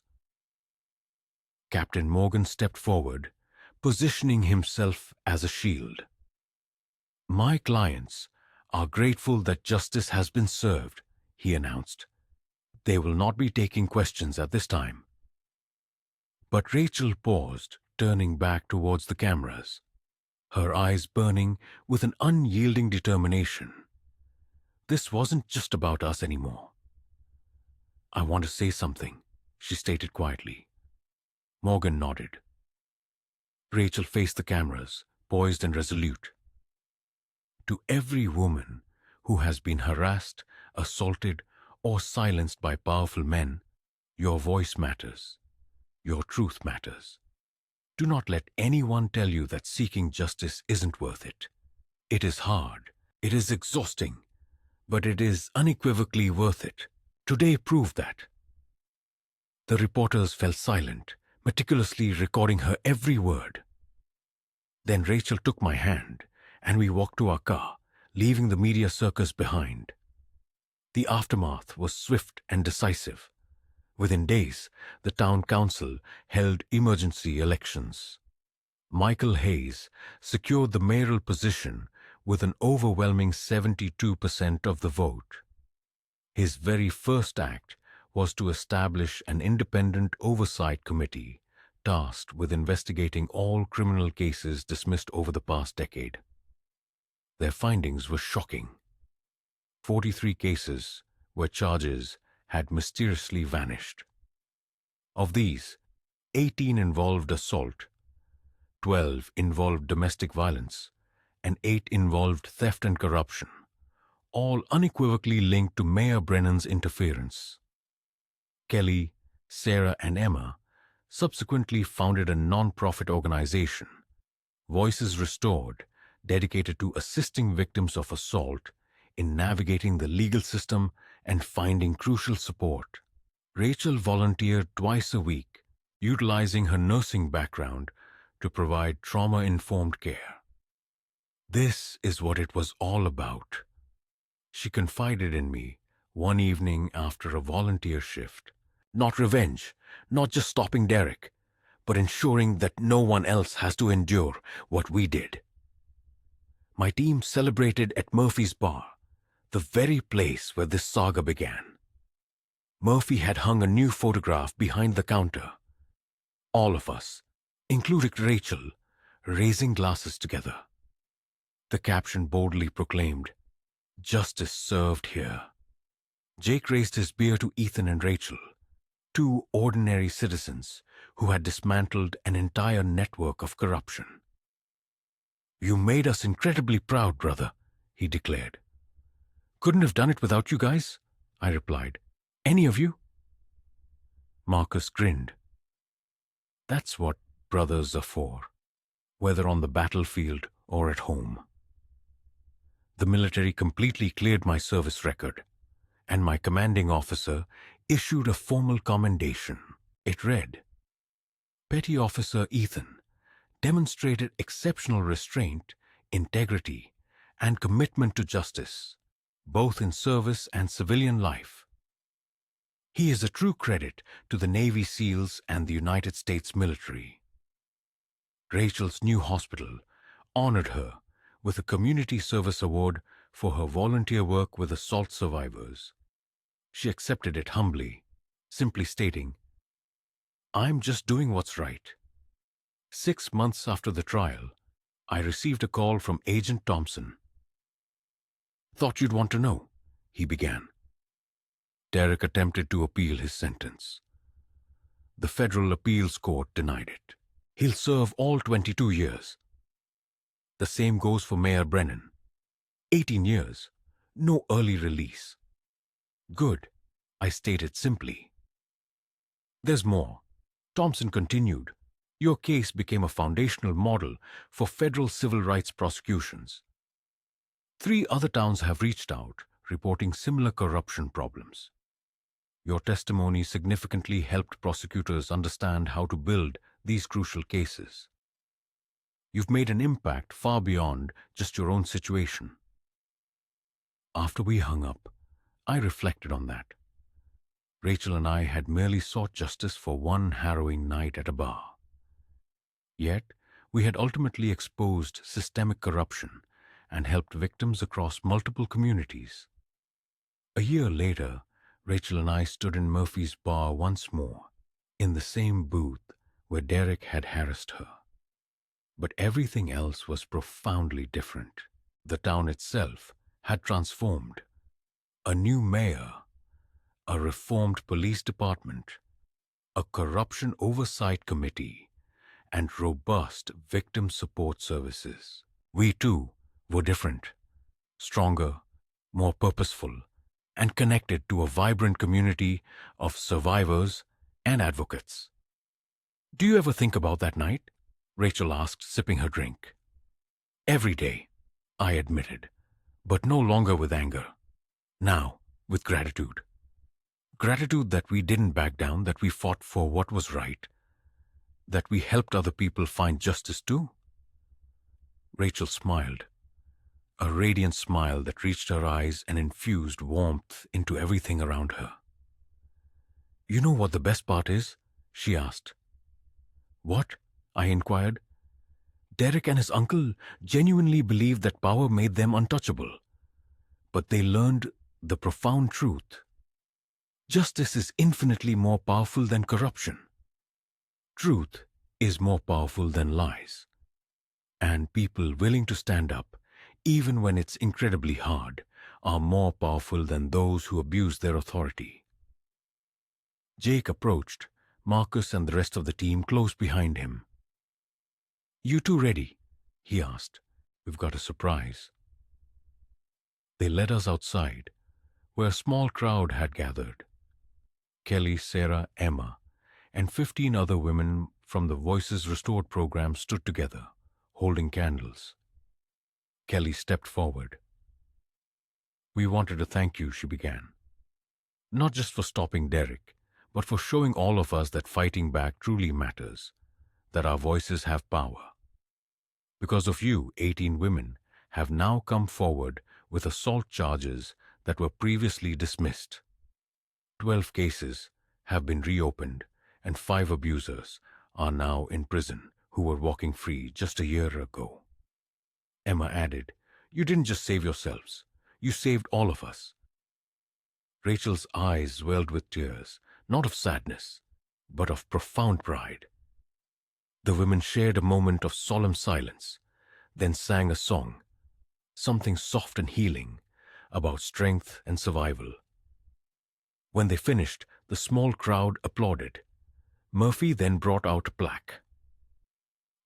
Captain Morgan stepped forward, positioning himself as a shield. My clients are grateful that justice has been served, he announced. They will not be taking questions at this time. But Rachel paused, turning back towards the cameras, her eyes burning with an unyielding determination. This wasn't just about us anymore. I want to say something, she stated quietly. Morgan nodded. Rachel faced the cameras, poised and resolute. To every woman who has been harassed, assaulted, or silenced by powerful men, your voice matters. Your truth matters. Do not let anyone tell you that seeking justice isn't worth it. It is hard. It is exhausting. But it is unequivocally worth it. Today proved that. The reporters fell silent, meticulously recording her every word. Then Rachel took my hand, and we walked to our car, leaving the media circus behind. The aftermath was swift and decisive. Within days, the town council held emergency elections. Michael Hayes secured the mayoral position with an overwhelming 72% of the vote. His very first act was to establish an independent oversight committee tasked with investigating all criminal cases dismissed over the past decade. Their findings were shocking. 43 cases where charges had mysteriously vanished. Of these, 18 involved assault, 12 involved domestic violence, and 8 involved theft and corruption, all unequivocally linked to Mayor Brennan's interference. Kelly, Sarah, and Emma subsequently founded a non-profit organization, Voices Restored, dedicated to assisting victims of assault in navigating the legal system and finding crucial support. Rachel volunteered twice a week, utilizing her nursing background to provide trauma-informed care. This is what it was all about. She confided in me one evening after a volunteer shift. Not revenge, not just stopping Derek, but ensuring that no one else has to endure what we did. My team celebrated at Murphy's Bar, the very place where this saga began. Murphy had hung a new photograph behind the counter. All of us, including Rachel, raising glasses together. The caption boldly proclaimed, "Justice served here." Jake raised his beer to Ethan and Rachel, two ordinary citizens who had dismantled an entire network of corruption. "You made us incredibly proud, brother," he declared. "Couldn't have done it without you guys," I replied. "Any of you?" Marcus grinned. That's what brothers are for, whether on the battlefield or at home. The military completely cleared my service record, and my commanding officer issued a formal commendation. It read, "Petty Officer Ethan demonstrated exceptional restraint, integrity, and commitment to justice, both in service and civilian life. He is a true credit to the Navy SEALs and the United States military." Rachel's new hospital honored her with a Community Service Award for her volunteer work with assault survivors. She accepted it humbly, simply stating, "I'm just doing what's right." 6 months after the trial, I received a call from Agent Thompson. "Thought you'd want to know," he began. Derek attempted to appeal his sentence. The Federal Appeals Court denied it. He'll serve all 22 years. The same goes for Mayor Brennan. 18 years, no early release. "Good," I stated simply. "There's more," Thompson continued. "Your case became a foundational model for federal civil rights prosecutions. 3 other towns have reached out, reporting similar corruption problems. Your testimony significantly helped prosecutors understand how to build these crucial cases. You've made an impact far beyond just your own situation." After we hung up, I reflected on that. Rachel and I had merely sought justice for one harrowing night at a bar. Yet, we had ultimately exposed systemic corruption and helped victims across multiple communities. A year later, Rachel and I stood in Murphy's bar once more, in the same booth where Derek had harassed her. But everything else was profoundly different. The town itself had transformed. A new mayor, a reformed police department, a corruption oversight committee, and robust victim support services. We too were different, stronger, more purposeful, and connected to a vibrant community of survivors and advocates. "Do you ever think about that night?" Rachel asked, sipping her drink. "Every day," I admitted, but no longer with anger. Now, with gratitude. Gratitude that we didn't back down, that we fought for what was right, that we helped other people find justice too. Rachel smiled, a radiant smile that reached her eyes and infused warmth into everything around her. "You know what the best part is?" she asked. "What?" I inquired. "Derek and his uncle genuinely believed that power made them untouchable. But they learned the profound truth. Justice is infinitely more powerful than corruption. Truth is more powerful than lies. And people willing to stand up, even when it's incredibly hard, are more powerful than those who abuse their authority." Jake approached, Marcus and the rest of the team close behind him. "You two ready?" he asked. "We've got a surprise." They led us outside, where a small crowd had gathered. Kelly, Sarah, Emma, and 15 other women from the Voices Restored program stood together, holding candles. Kelly stepped forward. "We wanted to thank you," she began. "Not just for stopping Derek, but for showing all of us that fighting back truly matters, that our voices have power. Because of you, 18 women have now come forward with assault charges that were previously dismissed. 12 cases have been reopened, and 5 abusers are now in prison who were walking free just a year ago." Emma added, "You didn't just save yourselves, you saved all of us." Rachel's eyes welled with tears, not of sadness, but of profound pride. The women shared a moment of solemn silence, then sang a song, something soft and healing, about strength and survival. When they finished, the small crowd applauded. Murphy then brought out a plaque.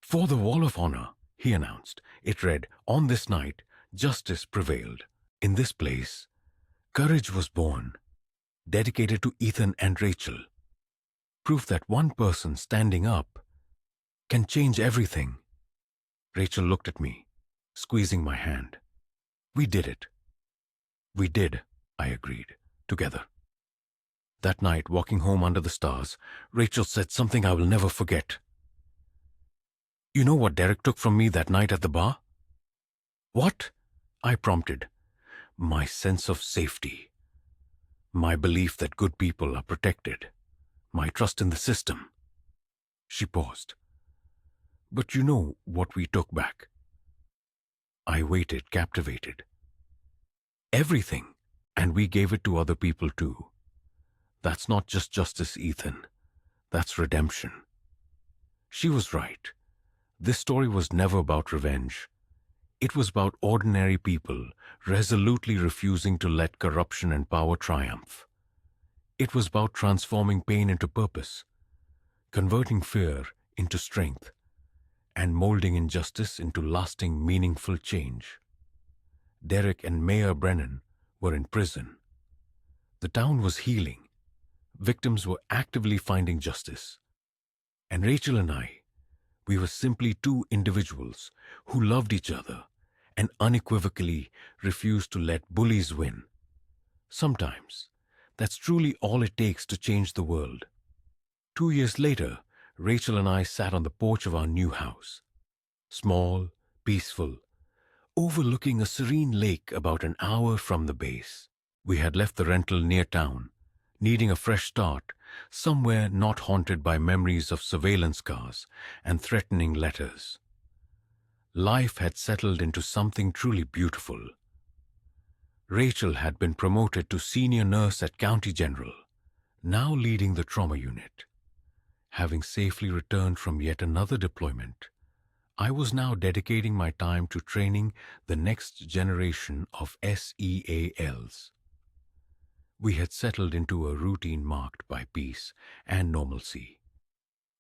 "For the Wall of Honor," he announced. It read, "On this night, justice prevailed. In this place, courage was born, dedicated to Ethan and Rachel. Proof that one person standing up can change everything." Rachel looked at me, squeezing my hand. "We did it." "We did," I agreed, together. That night, walking home under the stars, Rachel said something I will never forget. "You know what Derek took from me that night at the bar?" "What?" I prompted. "My sense of safety. My belief that good people are protected. My trust in the system." She paused. "But you know what we took back?" I waited, captivated. "Everything, and we gave it to other people too. That's not just justice, Ethan. That's redemption." She was right. This story was never about revenge. It was about ordinary people resolutely refusing to let corruption and power triumph. It was about transforming pain into purpose, converting fear into strength, and molding injustice into lasting, meaningful change. Derek and Mayor Brennan were in prison. The town was healing. Victims were actively finding justice. And Rachel and I, we were simply two individuals who loved each other and unequivocally refused to let bullies win. Sometimes, that's truly all it takes to change the world. 2 years later, Rachel and I sat on the porch of our new house. Small, peaceful, overlooking a serene lake about an hour from the base. We had left the rental near town, needing a fresh start, somewhere not haunted by memories of surveillance cars and threatening letters. Life had settled into something truly beautiful. Rachel had been promoted to senior nurse at County General, now leading the trauma unit. Having safely returned from yet another deployment, I was now dedicating my time to training the next generation of SEALs. We had settled into a routine marked by peace and normalcy,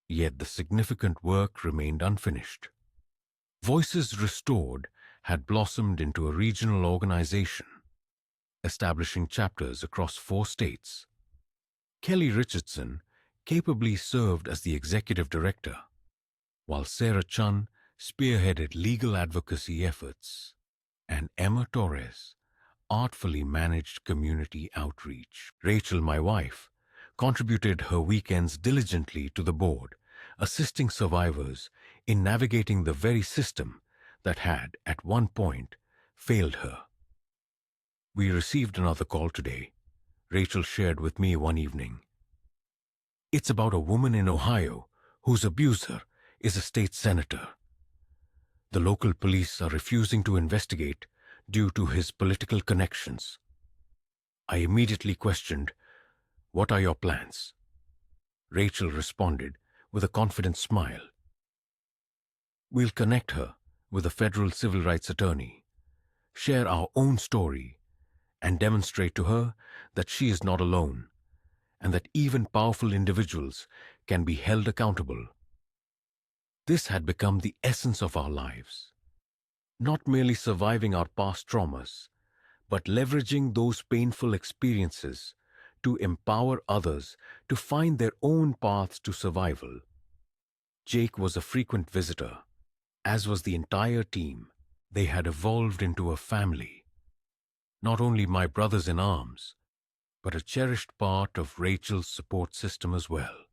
yet the significant work remained unfinished. Voices Restored had blossomed into a regional organization, establishing chapters across 4 states. Kelly Richardson capably served as the executive director, while Sarah Chun spearheaded legal advocacy efforts, and Emma Torres artfully managed community outreach. Rachel, my wife, contributed her weekends diligently to the board, assisting survivors in navigating the very system that had, at one point, failed her. We received another call today, Rachel shared with me one evening. It's about a woman in Ohio whose abuser is a state senator. The local police are refusing to investigate due to his political connections. I immediately questioned, "What are your plans?" Rachel responded with a confident smile. "We'll connect her with a federal civil rights attorney, share our own story, and demonstrate to her that she is not alone, and that even powerful individuals can be held accountable." This had become the essence of our lives. Not merely surviving our past traumas, but leveraging those painful experiences to empower others to find their own paths to survival. Jake was a frequent visitor, as was the entire team. They had evolved into a family. Not only my brothers in arms, but a cherished part of Rachel's support system as well.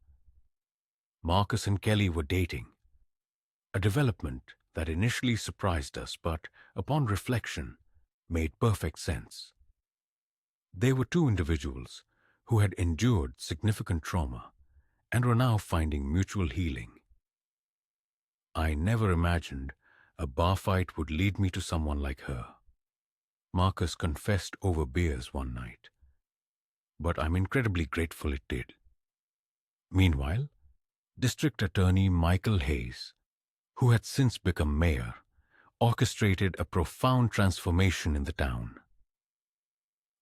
Marcus and Kelly were dating, a development that initially surprised us, but, upon reflection, made perfect sense. They were 2 individuals who had endured significant trauma and were now finding mutual healing. I never imagined a bar fight would lead me to someone like her. Marcus confessed over beers one night, but I'm incredibly grateful it did. Meanwhile, District Attorney Michael Hayes, who had since become mayor, orchestrated a profound transformation in the town.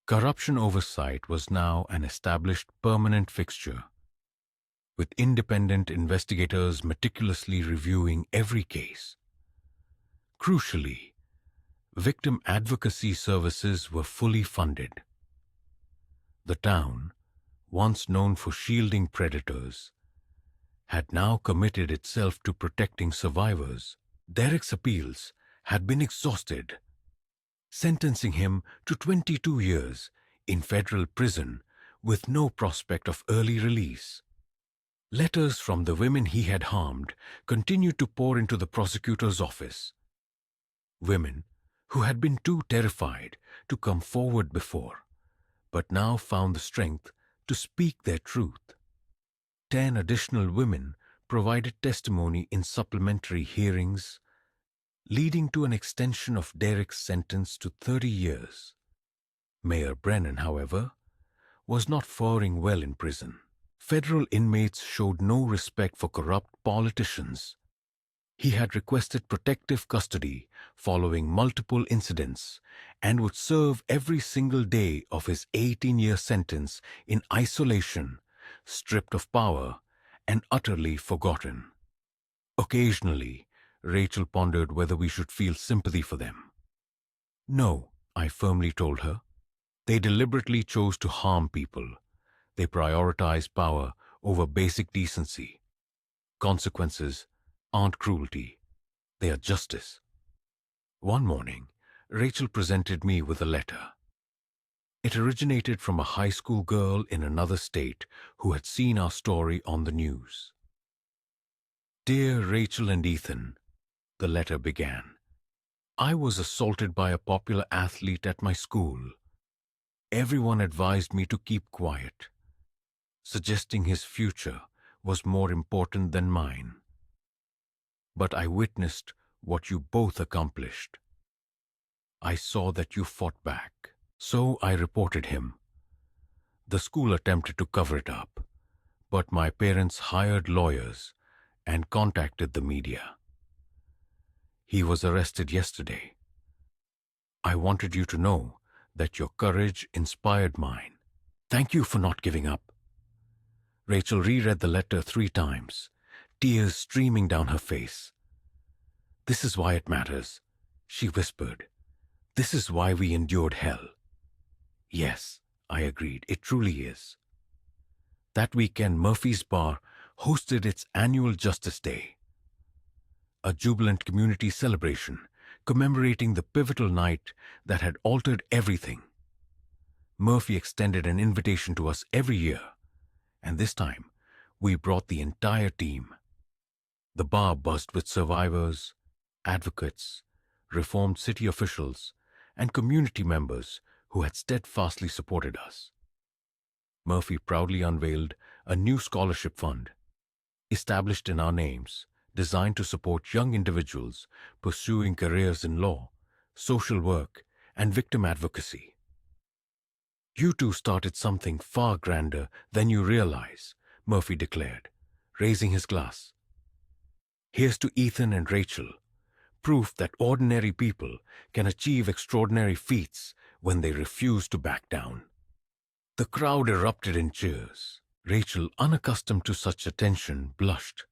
Corruption oversight was now an established permanent fixture, with independent investigators meticulously reviewing every case. Crucially, victim advocacy services were fully funded. The town, once known for shielding predators, had now committed itself to protecting survivors. Derek's appeals had been exhausted, sentencing him to 22 years in federal prison with no prospect of early release. Letters from the women he had harmed continued to pour into the prosecutor's office. Women who had been too terrified to come forward before, but now found the strength to speak their truth. 10 additional women provided testimony in supplementary hearings, leading to an extension of Derek's sentence to 30 years. Mayor Brennan, however, was not faring well in prison. Federal inmates showed no respect for corrupt politicians. He had requested protective custody following multiple incidents and would serve every single day of his 18-year sentence in isolation, stripped of power and utterly forgotten. Occasionally, Rachel pondered whether we should feel sympathy for them. No, I firmly told her. They deliberately chose to harm people. They prioritize power over basic decency. Consequences aren't cruelty. They are justice. One morning, Rachel presented me with a letter. It originated from a high school girl in another state who had seen our story on the news. "Dear Rachel and Ethan," the letter began, "I was assaulted by a popular athlete at my school. Everyone advised me to keep quiet, suggesting his future was more important than mine. But I witnessed what you both accomplished. I saw that you fought back. So I reported him. The school attempted to cover it up, but my parents hired lawyers and contacted the media. He was arrested yesterday. I wanted you to know that your courage inspired mine. Thank you for not giving up. Rachel reread the letter 3 times, tears streaming down her face. This is why it matters, she whispered. This is why we endured hell. Yes, I agreed, it truly is. That weekend, Murphy's Bar hosted its annual Justice Day, a jubilant community celebration commemorating the pivotal night that had altered everything. Murphy extended an invitation to us every year, and this time we brought the entire team. The bar buzzed with survivors, advocates, reformed city officials, and community members who had steadfastly supported us. Murphy proudly unveiled a new scholarship fund, established in our names, designed to support young individuals pursuing careers in law, social work, and victim advocacy. You two started something far grander than you realize, Murphy declared, raising his glass. Here's to Ethan and Rachel, proof that ordinary people can achieve extraordinary feats when they refuse to back down. The crowd erupted in cheers. Rachel, unaccustomed to such attention, blushed.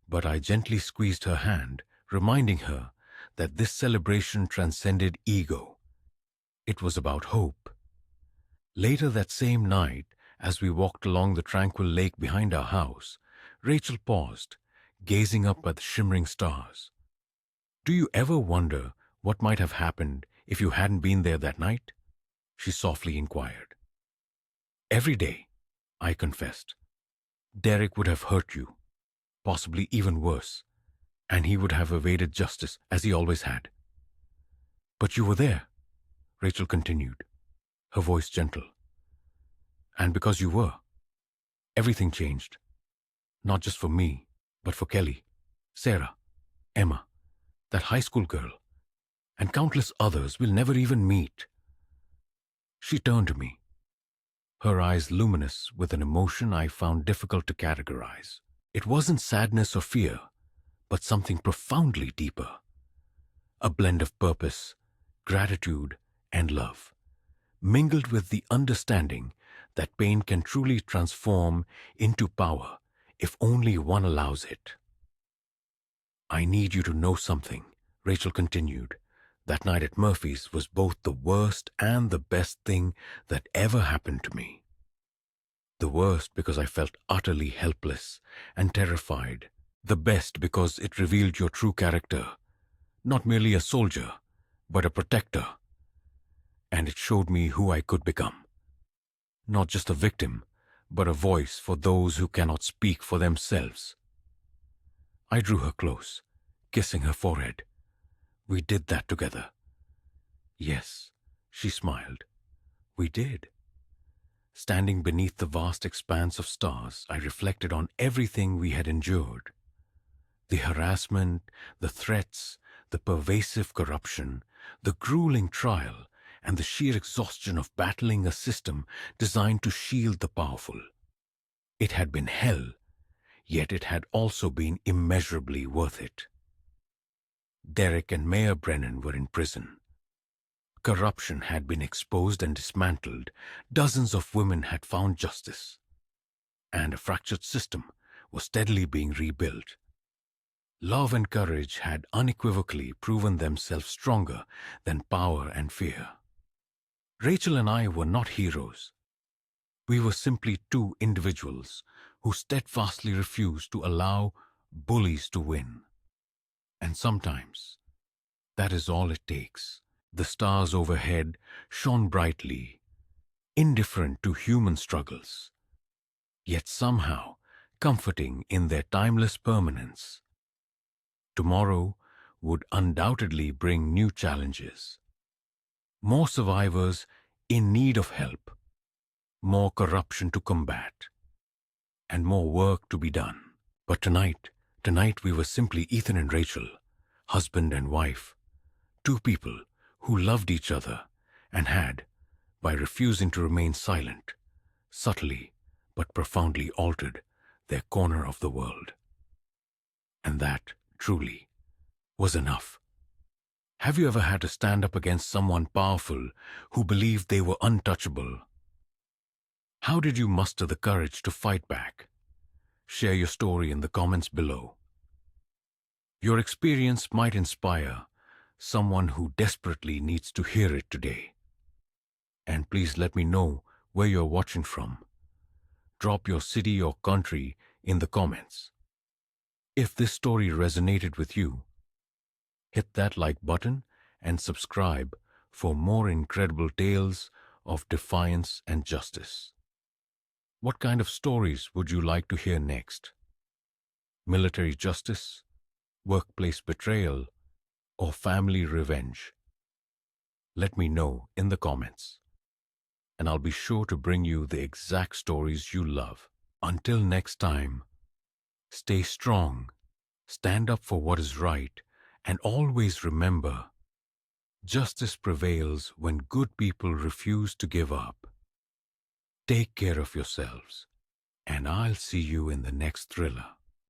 But I gently squeezed her hand, reminding her that this celebration transcended ego. It was about hope. Later that same night, as we walked along the tranquil lake behind our house, Rachel paused, gazing up at the shimmering stars. Do you ever wonder what might have happened if you hadn't been there that night? She softly inquired. Every day, I confessed. Derek would have hurt you, possibly even worse, and he would have evaded justice as he always had. But you were there, Rachel continued, her voice gentle. And because you were, everything changed. Not just for me, but for Kelly, Sarah, Emma, that high school girl, and countless others we'll never even meet. She turned to me, her eyes luminous with an emotion I found difficult to categorize. It wasn't sadness or fear, but something profoundly deeper. A blend of purpose, gratitude, and love, mingled with the understanding that pain can truly transform into power if only one allows it. I need you to know something, Rachel continued. That night at Murphy's was both the worst and the best thing that ever happened to me. The worst because I felt utterly helpless and terrified. The best because it revealed your true character, not merely a soldier, but a protector. And it showed me who I could become. Not just a victim, but a voice for those who cannot speak for themselves. I drew her close, kissing her forehead. We did that together. Yes, she smiled. We did. Standing beneath the vast expanse of stars, I reflected on everything we had endured. The harassment, the threats, the pervasive corruption, the grueling trial, and the sheer exhaustion of battling a system designed to shield the powerful. It had been hell, yet it had also been immeasurably worth it. Derek and Mayor Brennan were in prison. Corruption had been exposed and dismantled. Dozens of women had found justice. And a fractured system was steadily being rebuilt. Love and courage had unequivocally proven themselves stronger than power and fear. Rachel and I were not heroes. We were simply two individuals who steadfastly refused to allow bullies to win. And sometimes, that is all it takes. The stars overhead shone brightly, indifferent to human struggles, yet somehow comforting in their timeless permanence. Tomorrow would undoubtedly bring new challenges. More survivors in need of help. more corruption to combat, and more work to be done. But tonight we were simply Ethan and Rachel, husband and wife, two people who loved each other and had, by refusing to remain silent, subtly but profoundly altered their corner of the world. And that, truly, was enough. Have you ever had to stand up against someone powerful who believed they were untouchable? How did you muster the courage to fight back? Share your story in the comments below. Your experience might inspire someone who desperately needs to hear it today. And please let me know where you're watching from. Drop your city or country in the comments. If this story resonated with you, hit that like button and subscribe for more incredible tales of defiance and justice. What kind of stories would you like to hear next? Military justice, workplace betrayal, or family revenge? Let me know in the comments, and I'll be sure to bring you the exact stories you love. Until next time, stay strong, stand up for what is right, and always remember, justice prevails when good people refuse to give up. Take care of yourselves, and I'll see you in the next thriller.